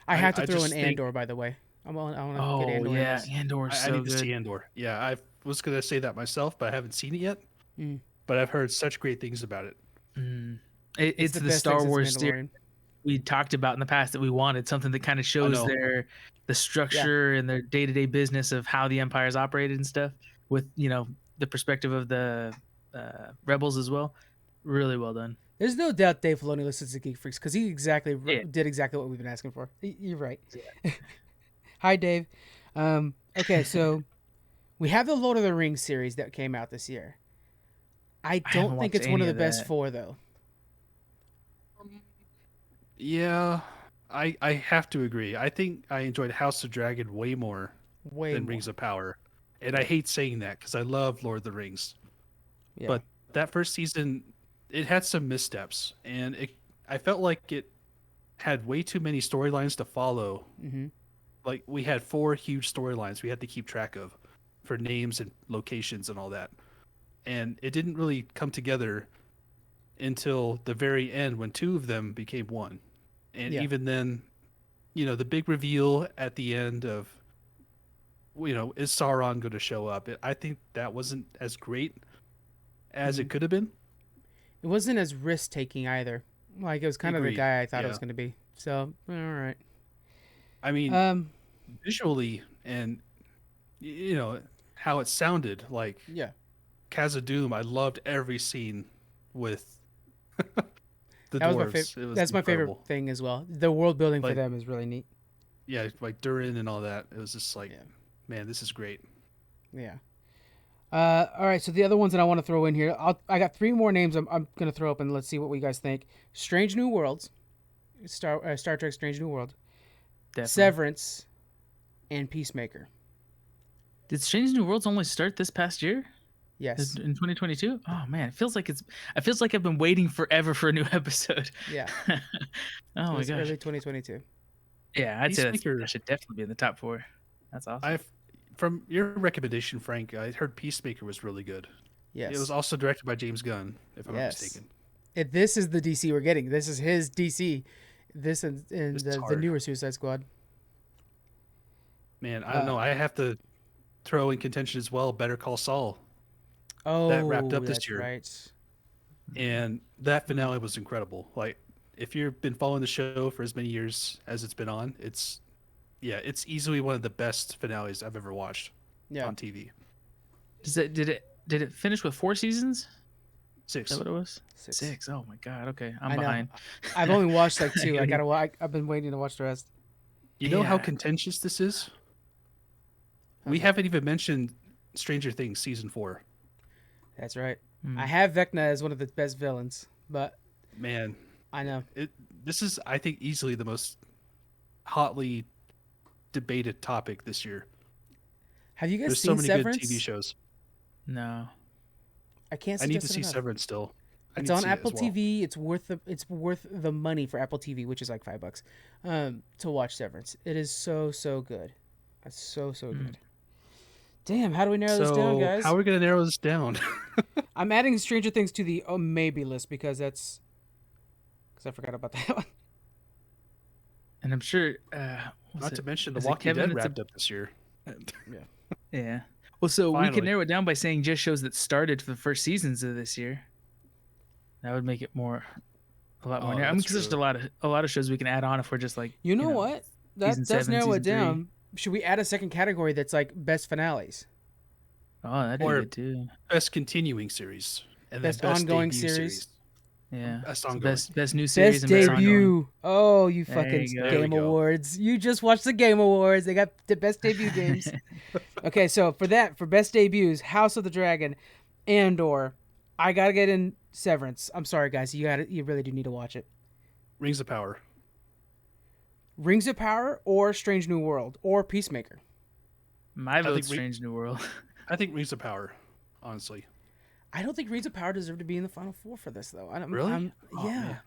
I have to I throw in just think Andor, by the way. I want to get Oh Andor in yeah, this. Andor's I so need to good. see Andor. Yeah, I was gonna say that myself, but I haven't seen it yet. Mm. But I've heard such great things about it. Mm. It's It's the the best thing Star since Wars series Mandalorian. we talked about in the past that we wanted something that kind of I shows know. the structure and their day-to-day business of how the empire's operated and stuff with the perspective of the rebels as well. Really well done. There's no doubt Dave Filoni listens to Geek Freaks because he Yeah. did exactly what we've been asking for. You're right. Hi, Dave. Okay, so we have the Lord of the Rings series that came out this year. I I haven't don't think watched it's one of any the of best that. four, though. Yeah, I have to agree. I think I enjoyed House of Dragon way more Way than more. Rings of Power, and I hate saying that because I love Lord of the Rings. Yeah. But that first season, it had some missteps, and I felt like it had way too many storylines to follow. Mm-hmm. Like we had 4 huge storylines we had to keep track of for names and locations and all that. And it didn't really come together until the very end when 2 of them became one. And Yeah. even then, the big reveal at the end of, is Sauron going to show up? I think that wasn't as great as it could have been. It wasn't as risk taking either. Like it was kind of the Agreed. guy I thought it Yeah. was going to be. So all right. I mean, Um. visually and how it sounded like Yeah. Khazad-dûm. I loved every scene with the That was my dwarves. favorite. It was That's my favorite incredible. thing as well. The world building for Like, them is really neat. yeah, like Durin and all that. It was just like, Yeah. man, this is great. Yeah. All right. So the other ones that I want to throw in here, I got 3 more names. I'm gonna throw up and let's see what you guys think. Strange New Worlds, Star Trek: Strange New World, Definitely. Severance, and Peacemaker. Did Strange New Worlds only start this past year? Yes. In 2022? Oh man, it feels like I've been waiting forever for a new episode. Yeah. Oh It my was gosh. early 2022. Yeah, I'd say Peacemaker- that should definitely be in the top 4. That's awesome. I've from your recommendation, Frank. I heard Peacemaker was really good. Yes. It was also directed by James Gunn, if I'm not Yes. mistaken. This is the DC we're getting. This is his DC. This and This is the hard. newer Suicide Squad. Man, I don't know. I have to throw in contention as well. Better Call Saul, Oh, wrapped up this that's year. right. and that finale was incredible. Like, if you've been following the show for as many years as it's been on, it's easily one of the best finales I've ever watched Yeah. on TV. Did it finish with 4 seasons? 6. Is that what it was? 6. 6. Oh my god. Okay, I I'm know. behind. I've only watched like 2. I've been waiting to watch the rest. You know how Yeah. contentious this is? We Okay. haven't even mentioned Stranger Things season 4. That's right. Mm. I have Vecna as one of the best villains, but Man, I know. this is, I think, easily the most hotly debated topic this year. Have you guys There's seen so many Severance? good TV shows. No. I can't. I need to suggest it see enough. Severance still. I It's need to on see it as Apple well. TV. It's worth the money for Apple TV, which is like $5. To watch Severance. It is so good. It's so good. Damn, how do we narrow this down, guys? How are we going to narrow this down? I'm adding Stranger Things to the maybe list because I forgot about that one. And I'm sure. Not to mention The is it Walking Kevin? Dead It's a- wrapped up this year. Yeah. Well, so we Finally. could narrow it down by saying just shows that started for the first seasons of this year. That would make it a lot more. Oh, narrow. I mean, that's because there's true. a lot of shows we can add on if we're just like. You know what? That season does 7, narrow it season 3. down. Should we add a second category that's like best finales? Oh, that'd be Or- good too. Best continuing series. And then Best ongoing debut series. Yeah. Best So ongoing. best new series Best and best ongoing. debut. Oh, you There fucking you go. There we Game go. Awards. You just watched the Game Awards. They got the best debut games. Okay, so for best debuts, House of the Dragon, Andor, I gotta get in Severance. I'm sorry, guys. You really do need to watch it. Rings of Power. Rings of Power or Strange New World or Peacemaker. My think vote's we- Strange New World. I think Rings of Power, honestly. I don't think Rings of Power deserve to be in the final 4 for this though. Really? yeah. Oh, man.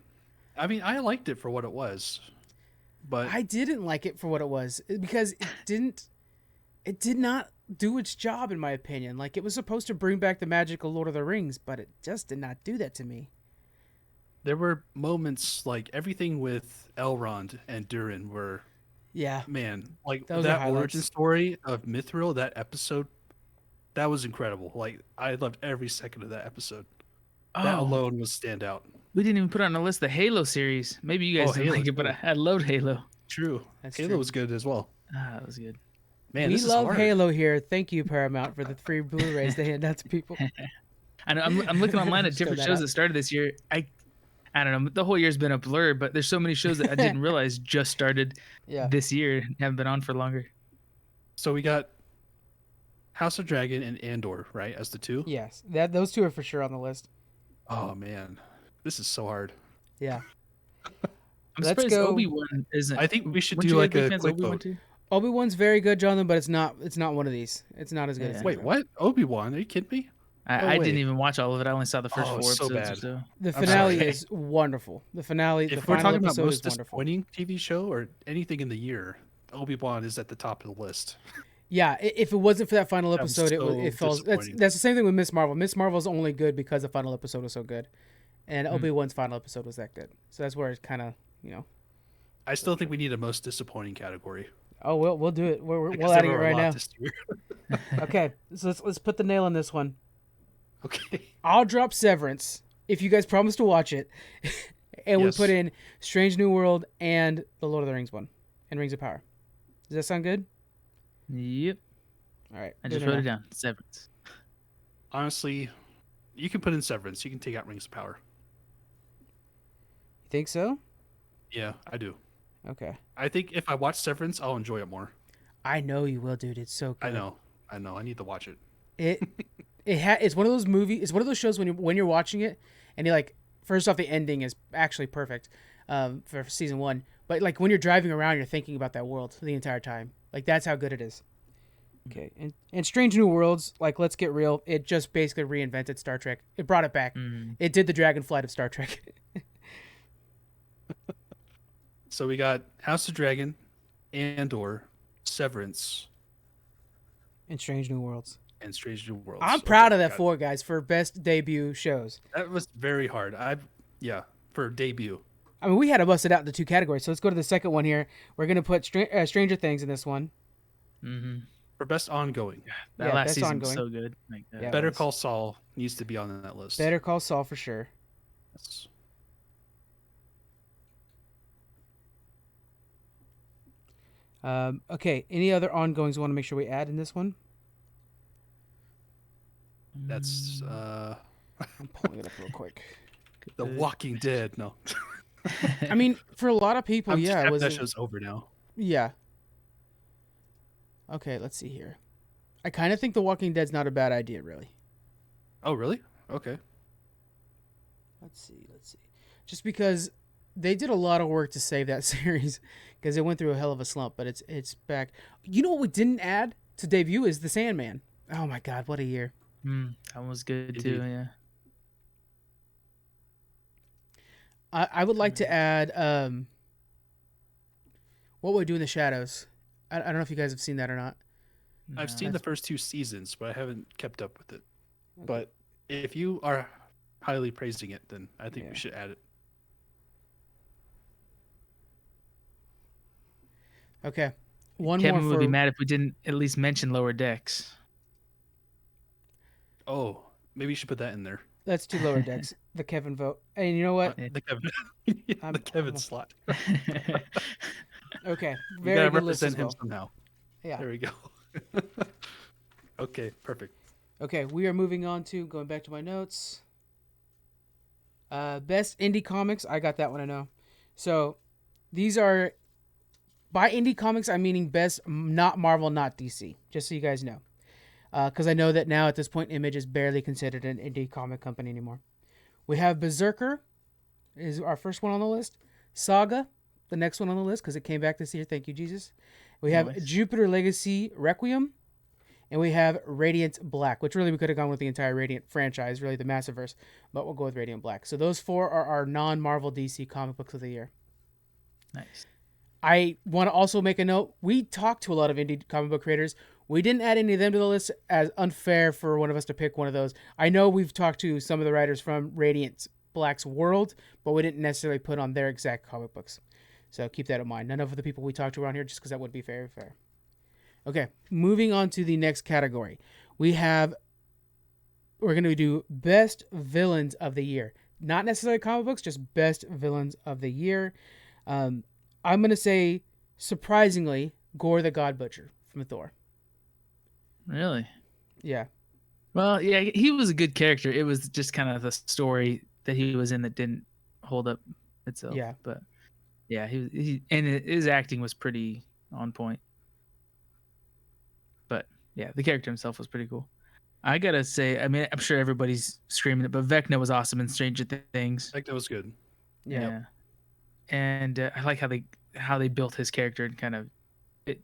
I mean, I liked it for what it was. but I didn't like it for what it was because it did not do its job in my opinion. Like it was supposed to bring back the magic of Lord of the Rings, but it just did not do that to me. there were moments like everything with Elrond and Durin were Yeah, man, like those are that origin highlights. story of Mithril, that episode, that was incredible. Like I loved every second of that episode. That Oh, alone was standout. we didn't even put on the list the Halo series. Maybe you Oh, guys didn't Halo like it, but too. I loved Halo. True. That's Halo true. was good as well. Ah, that was good. Man, We this is love hard. Halo here. Thank you, Paramount, for the free Blu-rays they hand out to people. I know, I'm looking online at Just throw different that shows out. that started this year. I don't know. The whole year's been a blur, but there's so many shows that I didn't realize just started Yeah. this year and haven't been on for longer. So we got House of Dragon and Andor, right, as the two? Yes. Those two are for sure on the list. Oh man, this is so hard. Yeah. I'm Let's surprised go. Obi-Wan isn't. I think we should weren't do you guys like big a fans of quick Obi-Wan vote. too? Obi-Wan's very good, Jonathan, but it's not one of these. It's not as good as Yeah. these Wait, are. what? Obi-Wan? Are you kidding me? No I didn't way. even watch all of it. I only saw the first Oh, 4 so episodes or bad. so. The I'm finale sorry. is wonderful. The finale, the If we're final talking about episode most is wonderful. disappointing TV show or anything in the year, Obi-Wan is at the top of the list. Yeah, if it wasn't for that final That was episode, so it falls. disappointing. That's the same thing with Miss Marvel. Miss Marvel's only good because the final episode was so good, and Obi-Wan's final episode was that good. So that's where it's kind of I still think we need a most disappointing category. Oh, we'll do it. We're Because adding it there were a right lot now. this year. Okay, so let's put the nail in this one. Okay. I'll drop Severance if you guys promise to watch it, and Yes. we put in Strange New World and the Lord of the Rings one, and Rings of Power. Does that sound good? Yep. All right, I good just to wrote it know. down. Severance. Honestly, you can put in Severance. You can take out Rings of Power. You think so? Yeah, I do. Okay. I think if I watch Severance, I'll enjoy it more. I know you will, dude. It's so good. I know. I need to watch it. It's one of those movies. It's one of those shows when you're watching it, and you're like, first off, the ending is actually perfect, for season 1. But like when you're driving around, you're thinking about that world the entire time. Like that's how good it is. Okay, and Strange New Worlds, like let's get real, it just basically reinvented Star Trek. It brought it back. It did the Dragonflight of Star Trek. So we got House of Dragon, Andor, Severance, And Strange New Worlds. and Strange New Worlds. I'm proud Okay, of that got it. 4, guys, for best debut shows. That was very hard. Yeah, for debut. I mean, we had to bust it out into 2 categories. So let's go to the second one here. We're gonna put Stranger Things in this one. Mm-hmm. For best ongoing, That Yeah, last that's season was ongoing. so good. Like, Yeah. Better was. Call Saul needs to be on that list. Better Call Saul for sure. Yes. Okay, any other ongoings we want to make sure we add in this one? That's I'm pulling it up real quick. The Walking Dead. No, I mean, for a lot of people, I'm just yeah, it happy was. that show's over now. Yeah. Okay, let's see here. I kind of think The Walking Dead's not a bad idea, really. Oh, really? Okay. Let's see. Just because they did a lot of work to save that series, because it went through a hell of a slump, but it's back. You know what we didn't add to debut is The Sandman. Oh my God, what a year! that was good too. Indeed. Yeah. I would like to add What We Do in the Shadows. I don't know if you guys have seen that or not. I've No. seen the first 2 seasons, but I haven't kept up with it. But if you are highly praising it, then I think Yeah. we should add it. Okay, one Kevin more would for be mad if we didn't at least mention Lower Decks. Oh, maybe you should put that in there. Let's do Lower Decks. The Kevin vote. And you know what? The Kevin, I'm- the Kevin slot. Okay, You very gotta good list as represent him well. somehow. Yeah. There we go. Okay, perfect. Okay, we are moving on to going back to my notes. Best indie comics. I got that one. I know. So these are by indie comics. I'm meaning best, not Marvel, not DC. Just so you guys know, because I know that now at this point, Image is barely considered an indie comic company anymore. We have Berserker, is our first one on the list. Saga, the next one on the list because it came back this year. Thank you, Jesus. We have Nice. Jupiter Legacy Requiem. And we have Radiant Black, which really we could have gone with the entire Radiant franchise, really the Massiverse, but we'll go with Radiant Black. So those 4 are our non-Marvel DC comic books of the year. Nice. I want to also make a note. We talked to a lot of indie comic book creators. We didn't add any of them to the list as unfair for one of us to pick one of those. I know we've talked to some of the writers from Radiant Black's world, but we didn't necessarily put on their exact comic books. So keep that in mind. None of the people we talked to around here, just because that would be very fair. Okay, moving on to the next category. We're going to do best villains of the year. Not necessarily comic books, just best villains of the year. I'm going to say, surprisingly, Gore the God Butcher from Thor. Really? Yeah. Well, yeah, he was a good character. It was just kind of the story that he was in that didn't hold up itself. Yeah. But yeah, his acting was pretty on point. But yeah, the character himself was pretty cool. I gotta say, I mean, I'm sure everybody's screaming it, but Vecna was awesome in Stranger Things. Like that was good. Yeah. And I like how they built his character and kind of it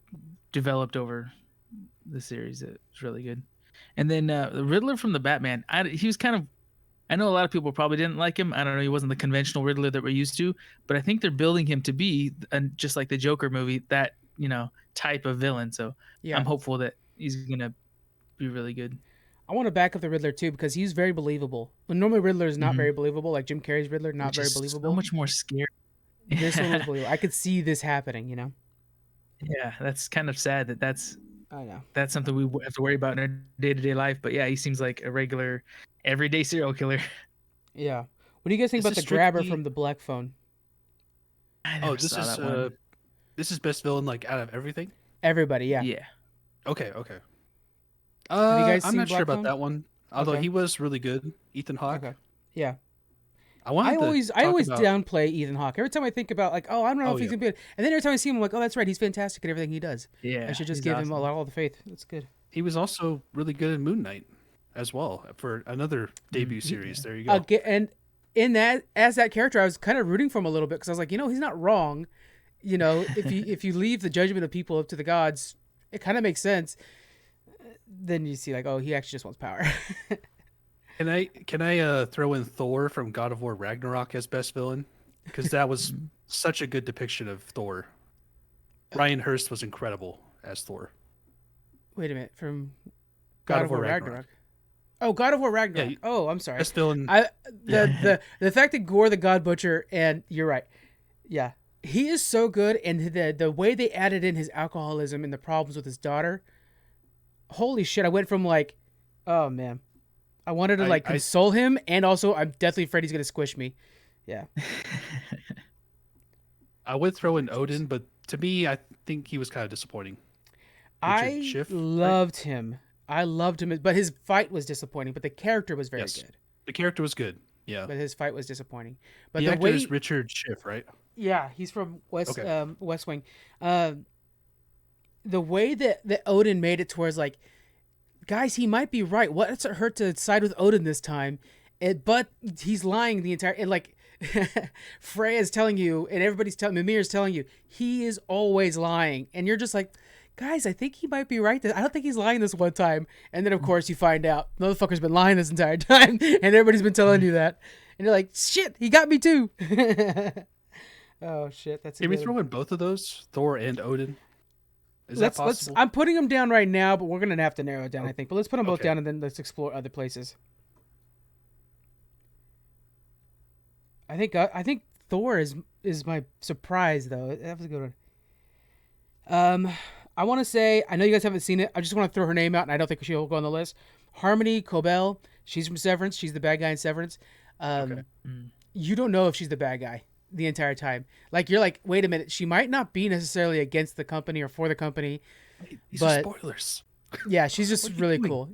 developed over the series. It was really good. And then the Riddler from the Batman, he was kind of. I know a lot of people probably didn't like him. I don't know. He wasn't the conventional Riddler that we're used to, but I think they're building him to be just like the Joker movie, that type of villain. So Yeah. I'm hopeful that he's gonna be really good. I want to back up the Riddler too because he's very believable. When normally Riddler is not Mhm. very believable, like Jim Carrey's Riddler, not Which very is believable. So much more scary. This one was believable. I could see this happening. Yeah, that's kind of sad that's I know. that's something we have to worry about in our day-to-day life. But yeah, he seems like a regular, everyday serial killer. Yeah. What do you guys think Is about the this grabber strictly- from the Black Phone? I Oh, never this saw is that one. this is best villain like out of everything. Everybody, yeah. Yeah. Okay. Have you guys I'm seen not sure Black about Phone? that one. Although Okay. he was really good, Ethan Hawke. Okay. Yeah. I wanted I to always talk about- downplay Ethan Hawke. Every time I think about like, oh, I don't know if he's yeah. gonna be, and then every time I see him, I'm like, oh, that's right, he's fantastic at everything he does. Yeah. I should just he's give him awesome. all the faith. That's good. He was also really good in Moon Knight as well for another debut series. There you go. And in that, as that character, I was kind of rooting for him a little bit because I was like, he's not wrong. If you leave the judgment of people up to the gods, it kind of makes sense. Then you see like, oh, he actually just wants power. Can I throw in Thor from God of War Ragnarok as best villain? Because that was such a good depiction of Thor. Ryan Hurst was incredible as Thor. Wait a minute, from God of War Ragnarok. Oh, God of War Ragnarok. Yeah, Oh, I'm sorry. Best villain. The fact that Gore the God Butcher, and you're right, yeah, he is so good, and the way they added in his alcoholism and the problems with his daughter. Holy shit! I went from like, oh man, I wanted to console him, and also I'm deathly afraid he's gonna squish me. Yeah. I would throw in Odin, but to me, I think he was kind of disappointing. I Schiff, right? loved him. I loved him, but his fight was disappointing. But the character was very Yes. good. The character was good. Yeah. But his fight was disappointing. But The the actor way, is Richard Schiff, right? yeah, he's from West Wing. The way that Odin made it towards like, guys, he might be right. What's it hurt to side with Odin this time? But he's lying the entire and like Freya's telling you, and everybody's telling Mimir's telling you, he is always lying, and you're just like, guys, I think he might be right. I don't think he's lying this one time. And then of course you find out motherfucker's been lying this entire time, and everybody's been telling you that, and you're like, shit, he got me too. Oh shit, that's. Can we throw in both of those, Thor and Odin? Is that possible? I'm putting them down right now, but we're gonna have to narrow it down, I think. But let's put them both Okay. down, and then let's explore other places. I think Thor is my surprise though. That was a good one. I want to say, I know you guys haven't seen it. I just want to throw her name out, and I don't think she'll go on the list. Harmony Cobell. She's from Severance. She's the bad guy in Severance. Okay. You don't know if she's the bad guy the entire time. Like you're like, wait a minute, she might not be necessarily against the company or for the company. These but- are spoilers. Yeah, she's just What are you really doing? cool.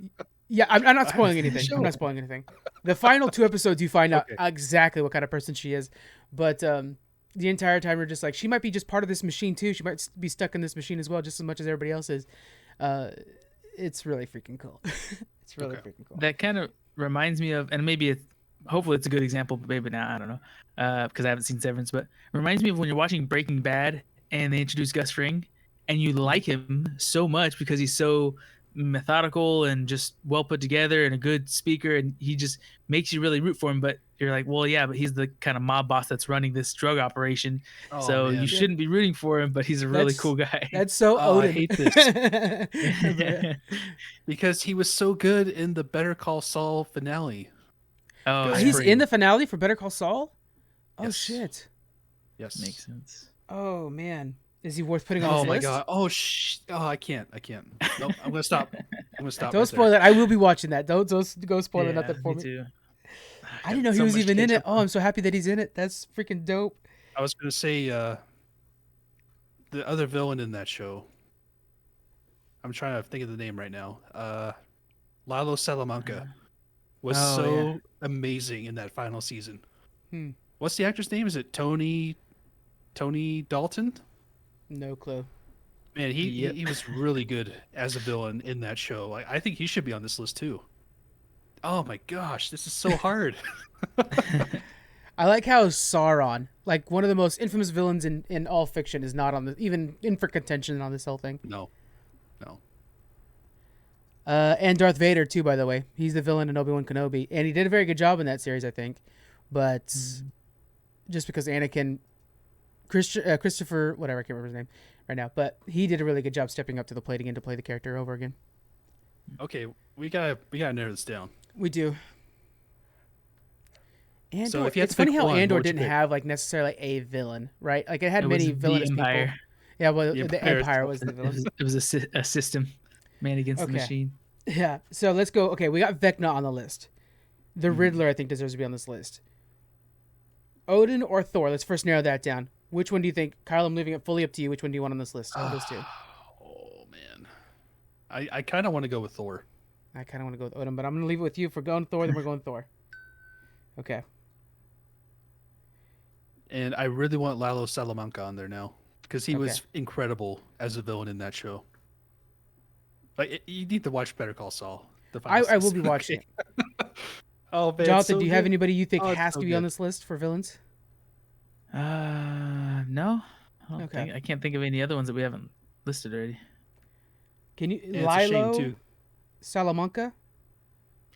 Yeah, I'm not spoiling seen the anything. show. I'm not spoiling anything. The final 2 episodes, you find out Okay. exactly what kind of person she is. But the entire time, you're just like, she might be just part of this machine too. She might be stuck in this machine as well, just as much as everybody else is. It's really freaking cool. It's really Okay. freaking cool. That kind of reminds me of, and maybe hopefully it's a good example, but maybe not. I don't know, because I haven't seen Severance, but reminds me of when you're watching Breaking Bad and they introduce Gus Fring, and you like him so much because he's so methodical and just well put together and a good speaker, and he just makes you really root for him. But you're like, well, yeah, but he's the kind of mob boss that's running this drug operation, Oh so you man. Yeah. shouldn't be rooting for him. But he's a really cool guy. That's so Oh, I Odin. hate this. But- Because he was so good in the Better Call Saul finale. Oh, Ghost yeah. He's Spring. in the finale for Better Call Saul. Oh Yes. shit. Yes. Makes sense. Oh man, is he worth putting on Oh this my list? god. Oh Oh, I can't. Nope. I'm gonna stop. I'm gonna stop. Don't right spoil there. it. I will be watching that. Don't go spoil Yeah, nothing for me me. too. I didn't know he So was much even in catch it. up Oh, on. I'm so happy that he's in it. That's freaking dope. I was gonna say the other villain in that show. I'm trying to think of the name right now. Lalo Salamanca was Oh, so yeah. amazing in that final season. Hmm. What's the actor's name? Is it Tony Dalton? No clue. Man, Yep. he was really good as a villain in that show. I think he should be on this list too. Oh my gosh, this is so hard. I like how Sauron, like one of the most infamous villains in all fiction, is not on the even in for contention on this whole thing. No. And Darth Vader too, by the way. He's the villain in Obi-Wan Kenobi, and he did a very good job in that series, I think. But just because Anakin, Christopher, whatever, I can't remember his name right now, but he did a really good job stepping up to the plate again to play the character over again. Okay, we gotta narrow this down. We do. Andor, So if you had it's to pick funny how one, Andor what would you didn't pick? have like necessarily a villain, right? Like it had It many was villainous the people. Empire. Yeah, well, The the Empire Empire itself. was the It villain. was, it was a system, man against the Okay. machine. Yeah. So let's go. Okay, we got Vecna on the list. The Riddler, I think, deserves to be on this list. Odin or Thor? Let's first narrow that down. Which one do you think? Kyle, I'm leaving it fully up to you. Which one do you want on this list? Of those two. Oh man, I kind of want to go with Thor. I kind of want to go with Odin, but I'm going to leave it with you. If we're going Thor, then we're going Thor. Okay. And I really want Lalo Salamanca on there now because he was Okay. incredible as a villain in that show. Like you need to watch Better Call Saul. The I final will be season. watching it. Oh man, Jonathan, so do you have good. anybody you think Oh, it's has so to be on good. this list for villains? No, I don't Okay. think I can't think of any other ones that we haven't listed already. Can you Yeah, it's a shame Lilo too. Salamanca?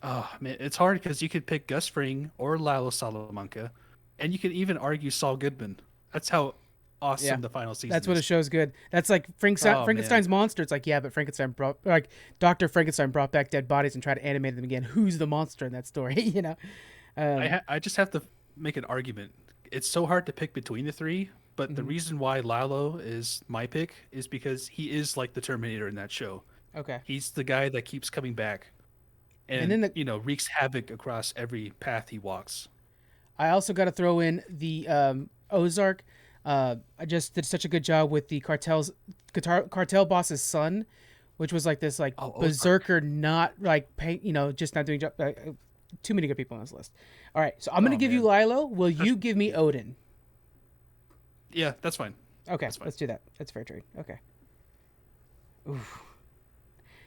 Oh man, it's hard because you could pick Gus Fring or Lalo Salamanca, and you could even argue Saul Goodman. That's how awesome Yeah, the final season. That's what is. it show's good. That's like Oh, Frankenstein's monster. It's like, yeah, but Dr. Frankenstein brought back dead bodies and tried to animate them again. Who's the monster in that story? You know. I just have to make an argument. It's so hard to pick between the three, but the reason why Lalo is my pick is because he is like the Terminator in that show. Okay. He's the guy that keeps coming back, and, then wreaks havoc across every path he walks. I also got to throw in the Ozark. I just did such a good job with the cartel boss's son, which was like this Oh, Ozark. berserker, not like just not doing job. Too many good people on this list. All right, so I'm gonna Oh, give you Lilo. Will you give me Odin? Yeah, that's fine. Okay, That's fine. let's do that. That's fair trade. Okay. Oof.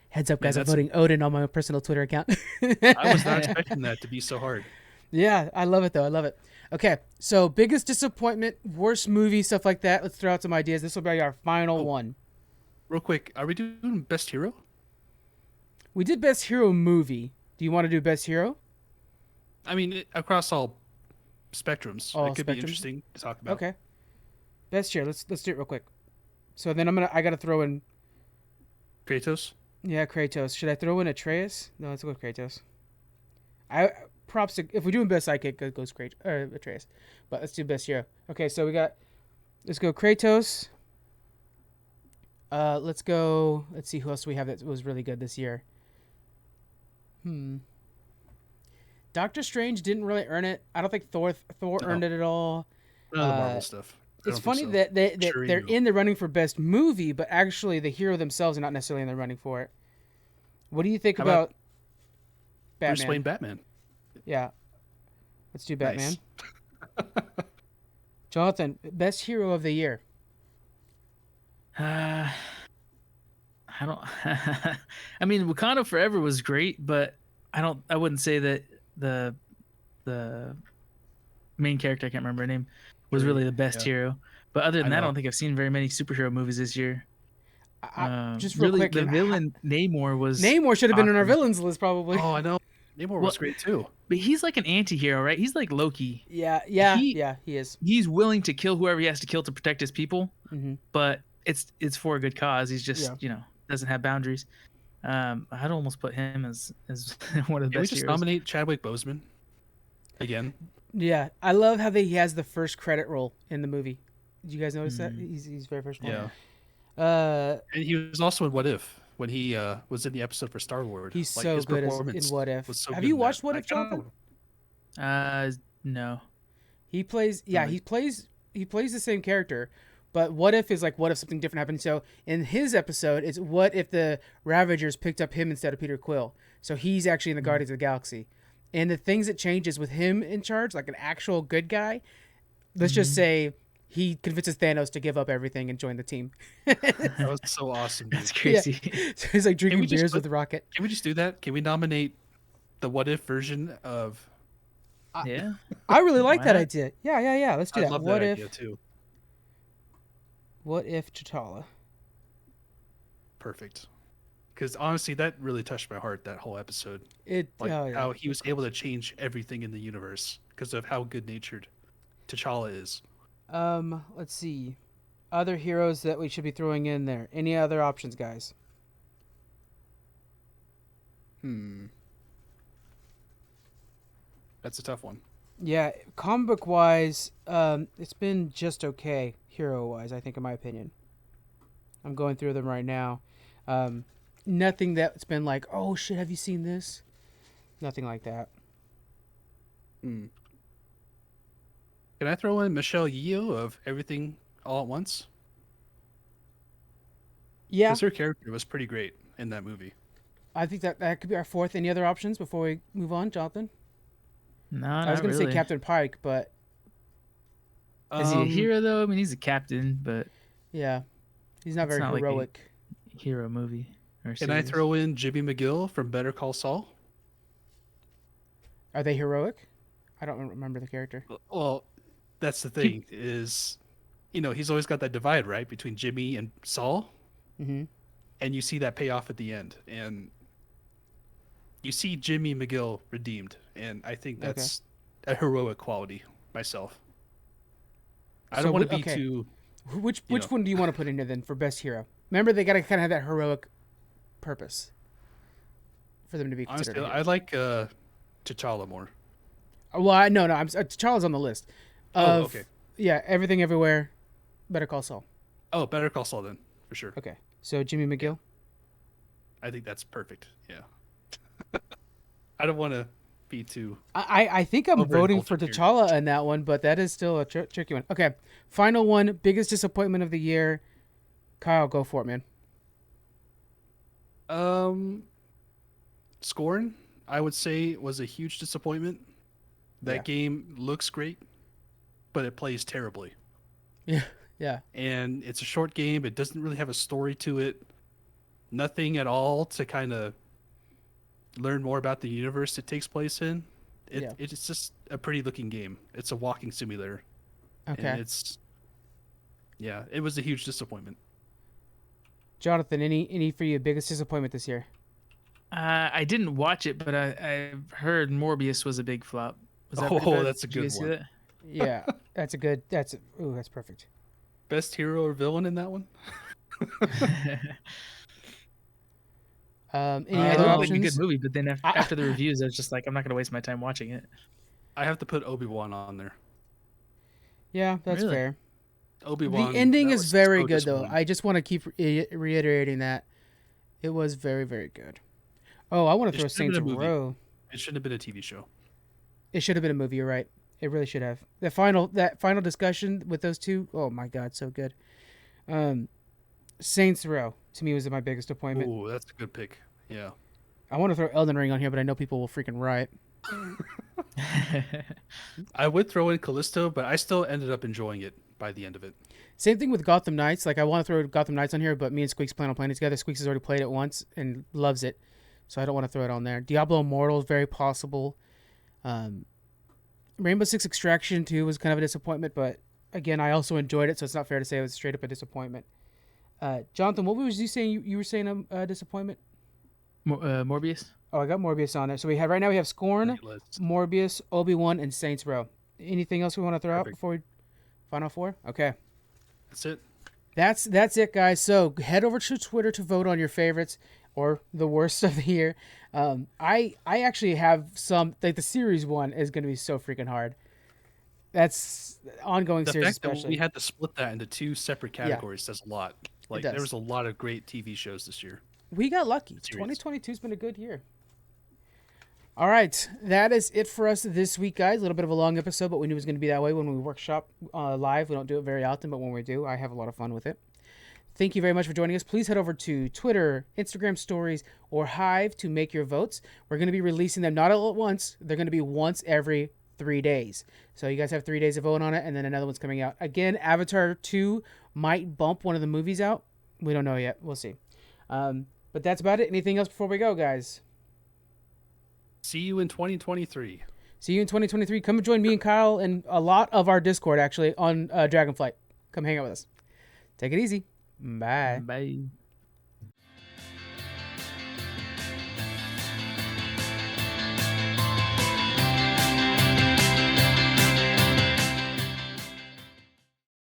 Heads up, Man, guys! I'm that's- voting Odin on my personal Twitter account. I was not expecting that to be so hard. Yeah, I love it though. I love it. Okay, so biggest disappointment, worst movie, stuff like that. Let's throw out some ideas. This will be our final one. Real quick, are we doing best hero? We did best hero movie. Do you want to do best hero? I mean, across all spectrums, All it could be spectrums? interesting to talk about. Okay. Best hero. Let's do it real quick. So then I gotta throw in Kratos. Kratos. Should I throw in Atreus? No, let's go with Kratos. Props to, if we're doing best sidekick, it goes Kratos or Atreus. But let's do best hero. Okay, so let's go Kratos. Let's see who else do we have that was really good this year. Doctor Strange didn't really earn it. I don't think Thor earned it at all. None of the Marvel stuff. I It's don't funny think so. that Sure they're you do. in the running for best movie, but actually the hero themselves are not necessarily in the running for it. What do you think How about about Batman? Bruce Wayne Batman. Yeah. Let's do Batman. Nice. Jonathan, best hero of the year. I don't. I mean, Wakanda Forever was great, but I wouldn't say that the main character, I can't remember her name, was really the best Yeah. hero. But other than I that, I know. don't think I've seen very many superhero movies this year. Just real really, quick, the villain Namor was Namor should have been on our awesome. villains list probably. Oh, I know. Namor Well, was great too. but he's like an anti-hero, right? He's like Loki. Yeah, He he is. he's willing to kill whoever he has to kill to protect his people, Hmm. but it's for a good cause. He's just, Yeah. doesn't have boundaries. I'd almost put him as one of the Can we best just heroes. nominate Chadwick Boseman again? Yeah, I love how he has the first credit roll in the movie. Did you guys notice that? Mm. He's very first one. Yeah, Uh, and he was also in What If when he was in the episode for Star Lord. he's Like so his good in performance What If. was so Have good you in watched that. What I If, kinda- Jonathan? No. He plays. Yeah, Really? he plays the same character, but What If is like what if something different happened. So in his episode, it's what if the Ravagers picked up him instead of Peter Quill. So he's actually in the Guardians of the Galaxy, and the things that changes with him in charge, like an actual good guy. Let's just say he convinces Thanos to give up everything and join the team. That was so awesome, dude. That's Yeah. crazy. So he's like Can drinking we just beers put- with Rocket. Can we just do that? Can we nominate the What If version of? Yeah. I really like Why that not? idea. Yeah. Let's do I that. love What that if? idea too. What if T'Challa? Perfect. Because honestly, that really touched my heart. That whole episode, like Oh, yeah. how he was able to change everything in the universe because of how good-natured T'Challa is. Let's see. Other heroes that we should be throwing in there. Any other options, guys? That's a tough one. Yeah, comic book wise, it's been just okay hero wise, I think, in my opinion. I'm going through them right now. Nothing that's been like, oh shit, have you seen this? Nothing like that. Can I throw in Michelle Yeoh of Everything All at Once? Yeah, Because her character was pretty great in that movie. I think that could be our fourth. Any other options before we move on, Jonathan? No, I was not going to really. say Captain Pike, but Is he a hero though? I mean, he's a captain, but yeah, he's not It's very not like a- heroic. hero movie or Can I series. throw in Jimmy McGill from Better Call Saul? Are they heroic? I don't remember the character. Well, that's the thing is, he's always got that divide, right, between Jimmy and Saul. Mm-hmm. And you see that payoff at the end. And you see Jimmy McGill redeemed. And I think that's a heroic quality myself. I So don't want to we- be okay. too... Which you know. one do you want to put in here then for best hero? Remember, they got to kind of have that heroic purpose for them to be considered. Honestly, a hero. I like T'Challa more. Well, no, T'Challa's on the list. Oh, okay. Yeah, Everything Everywhere, Better Call Saul. Oh, Better Call Saul then, for sure. Okay, so Jimmy McGill. I think that's perfect. Yeah. I don't want to be too... I think I'm voting for Overindulgent here. T'Challa in that one, but that is still a tricky one. Okay, final one, biggest disappointment of the year. Kyle, go for it, man. Scorn, I would say, was a huge disappointment. That Yeah. game looks great, but it plays terribly. Yeah. And it's a short game. It doesn't really have a story to it. Nothing at all to kind of learn more about the universe it takes place in. Yeah. It's just a pretty looking game. It's a walking simulator. Okay. And it was a huge disappointment. Jonathan, any for you biggest disappointment this year? I didn't watch it, but I've heard Morbius was a big flop. Was that pretty Oh, bad? that's a Did you good guys see one. that? Yeah, that's perfect. Best hero or villain in that one? Any It other looked like a options? good movie, but then after the reviews, I was just like, I'm not gonna waste my time watching it. I have to put Obi-Wan on there. Yeah, that's Really? fair. Obi-Wan. The ending that is was very so good, though. disappointing. I just want to keep reiterating that it was very, very good. Oh, I want to It throw should have Saints been a movie. Row. It shouldn't have been a TV show. It should have been a movie. You're right. It really should have. That final discussion with those two. Oh my God, so good. Saints Row to me was my biggest appointment. Ooh, that's a good pick. Yeah. I want to throw Elden Ring on here, but I know people will freaking riot. I would throw in Callisto, but I still ended up enjoying it by the end of it. Same thing with Gotham Knights. Like I want to throw Gotham Knights on here, but me and Squeaks plan on playing it together. Squeaks has already played it once and loves it, so I don't want to throw it on there. Diablo Immortal is very possible. Rainbow Six Extraction 2 was kind of a disappointment, but again, I also enjoyed it, so it's not fair to say it was straight up a disappointment. Jonathan, what was you saying? You were saying a disappointment? Morbius. Oh, I got Morbius on there. So we have right now we have Scorn, Great list. Morbius, Obi-Wan, and Saints Row. Anything else we want to throw out Perfect. before we final four? Okay. That's it. That's it, guys. So head over to Twitter to vote on your favorites or the worst of the year. I actually have some like the series one is going to be so freaking hard. That's ongoing The series, fact that we especially. had to split that into two separate Yeah, categories says a lot. Like there does. was a lot of great TV shows this year. We got lucky. Series. 2022 has been a good year. All right, that is it for us this week, guys. A little bit of a long episode, but we knew it was going to be that way when we workshop live. We don't do it very often, but when we do, I have a lot of fun with it. Thank you very much for joining us. Please head over to Twitter, Instagram stories, or Hive to make your votes. We're going to be releasing them not all at once. They're going to be once every 3 days. So you guys have 3 days to vote on it, and then another one's coming out. Again, Avatar 2 might bump one of the movies out. We don't know yet. We'll see. But that's about it. Anything else before we go, guys? See you in 2023. See you in 2023. Come and join me and Kyle and a lot of our Discord, actually, on Dragonflight. Come hang out with us. Take it easy. Bye. Bye.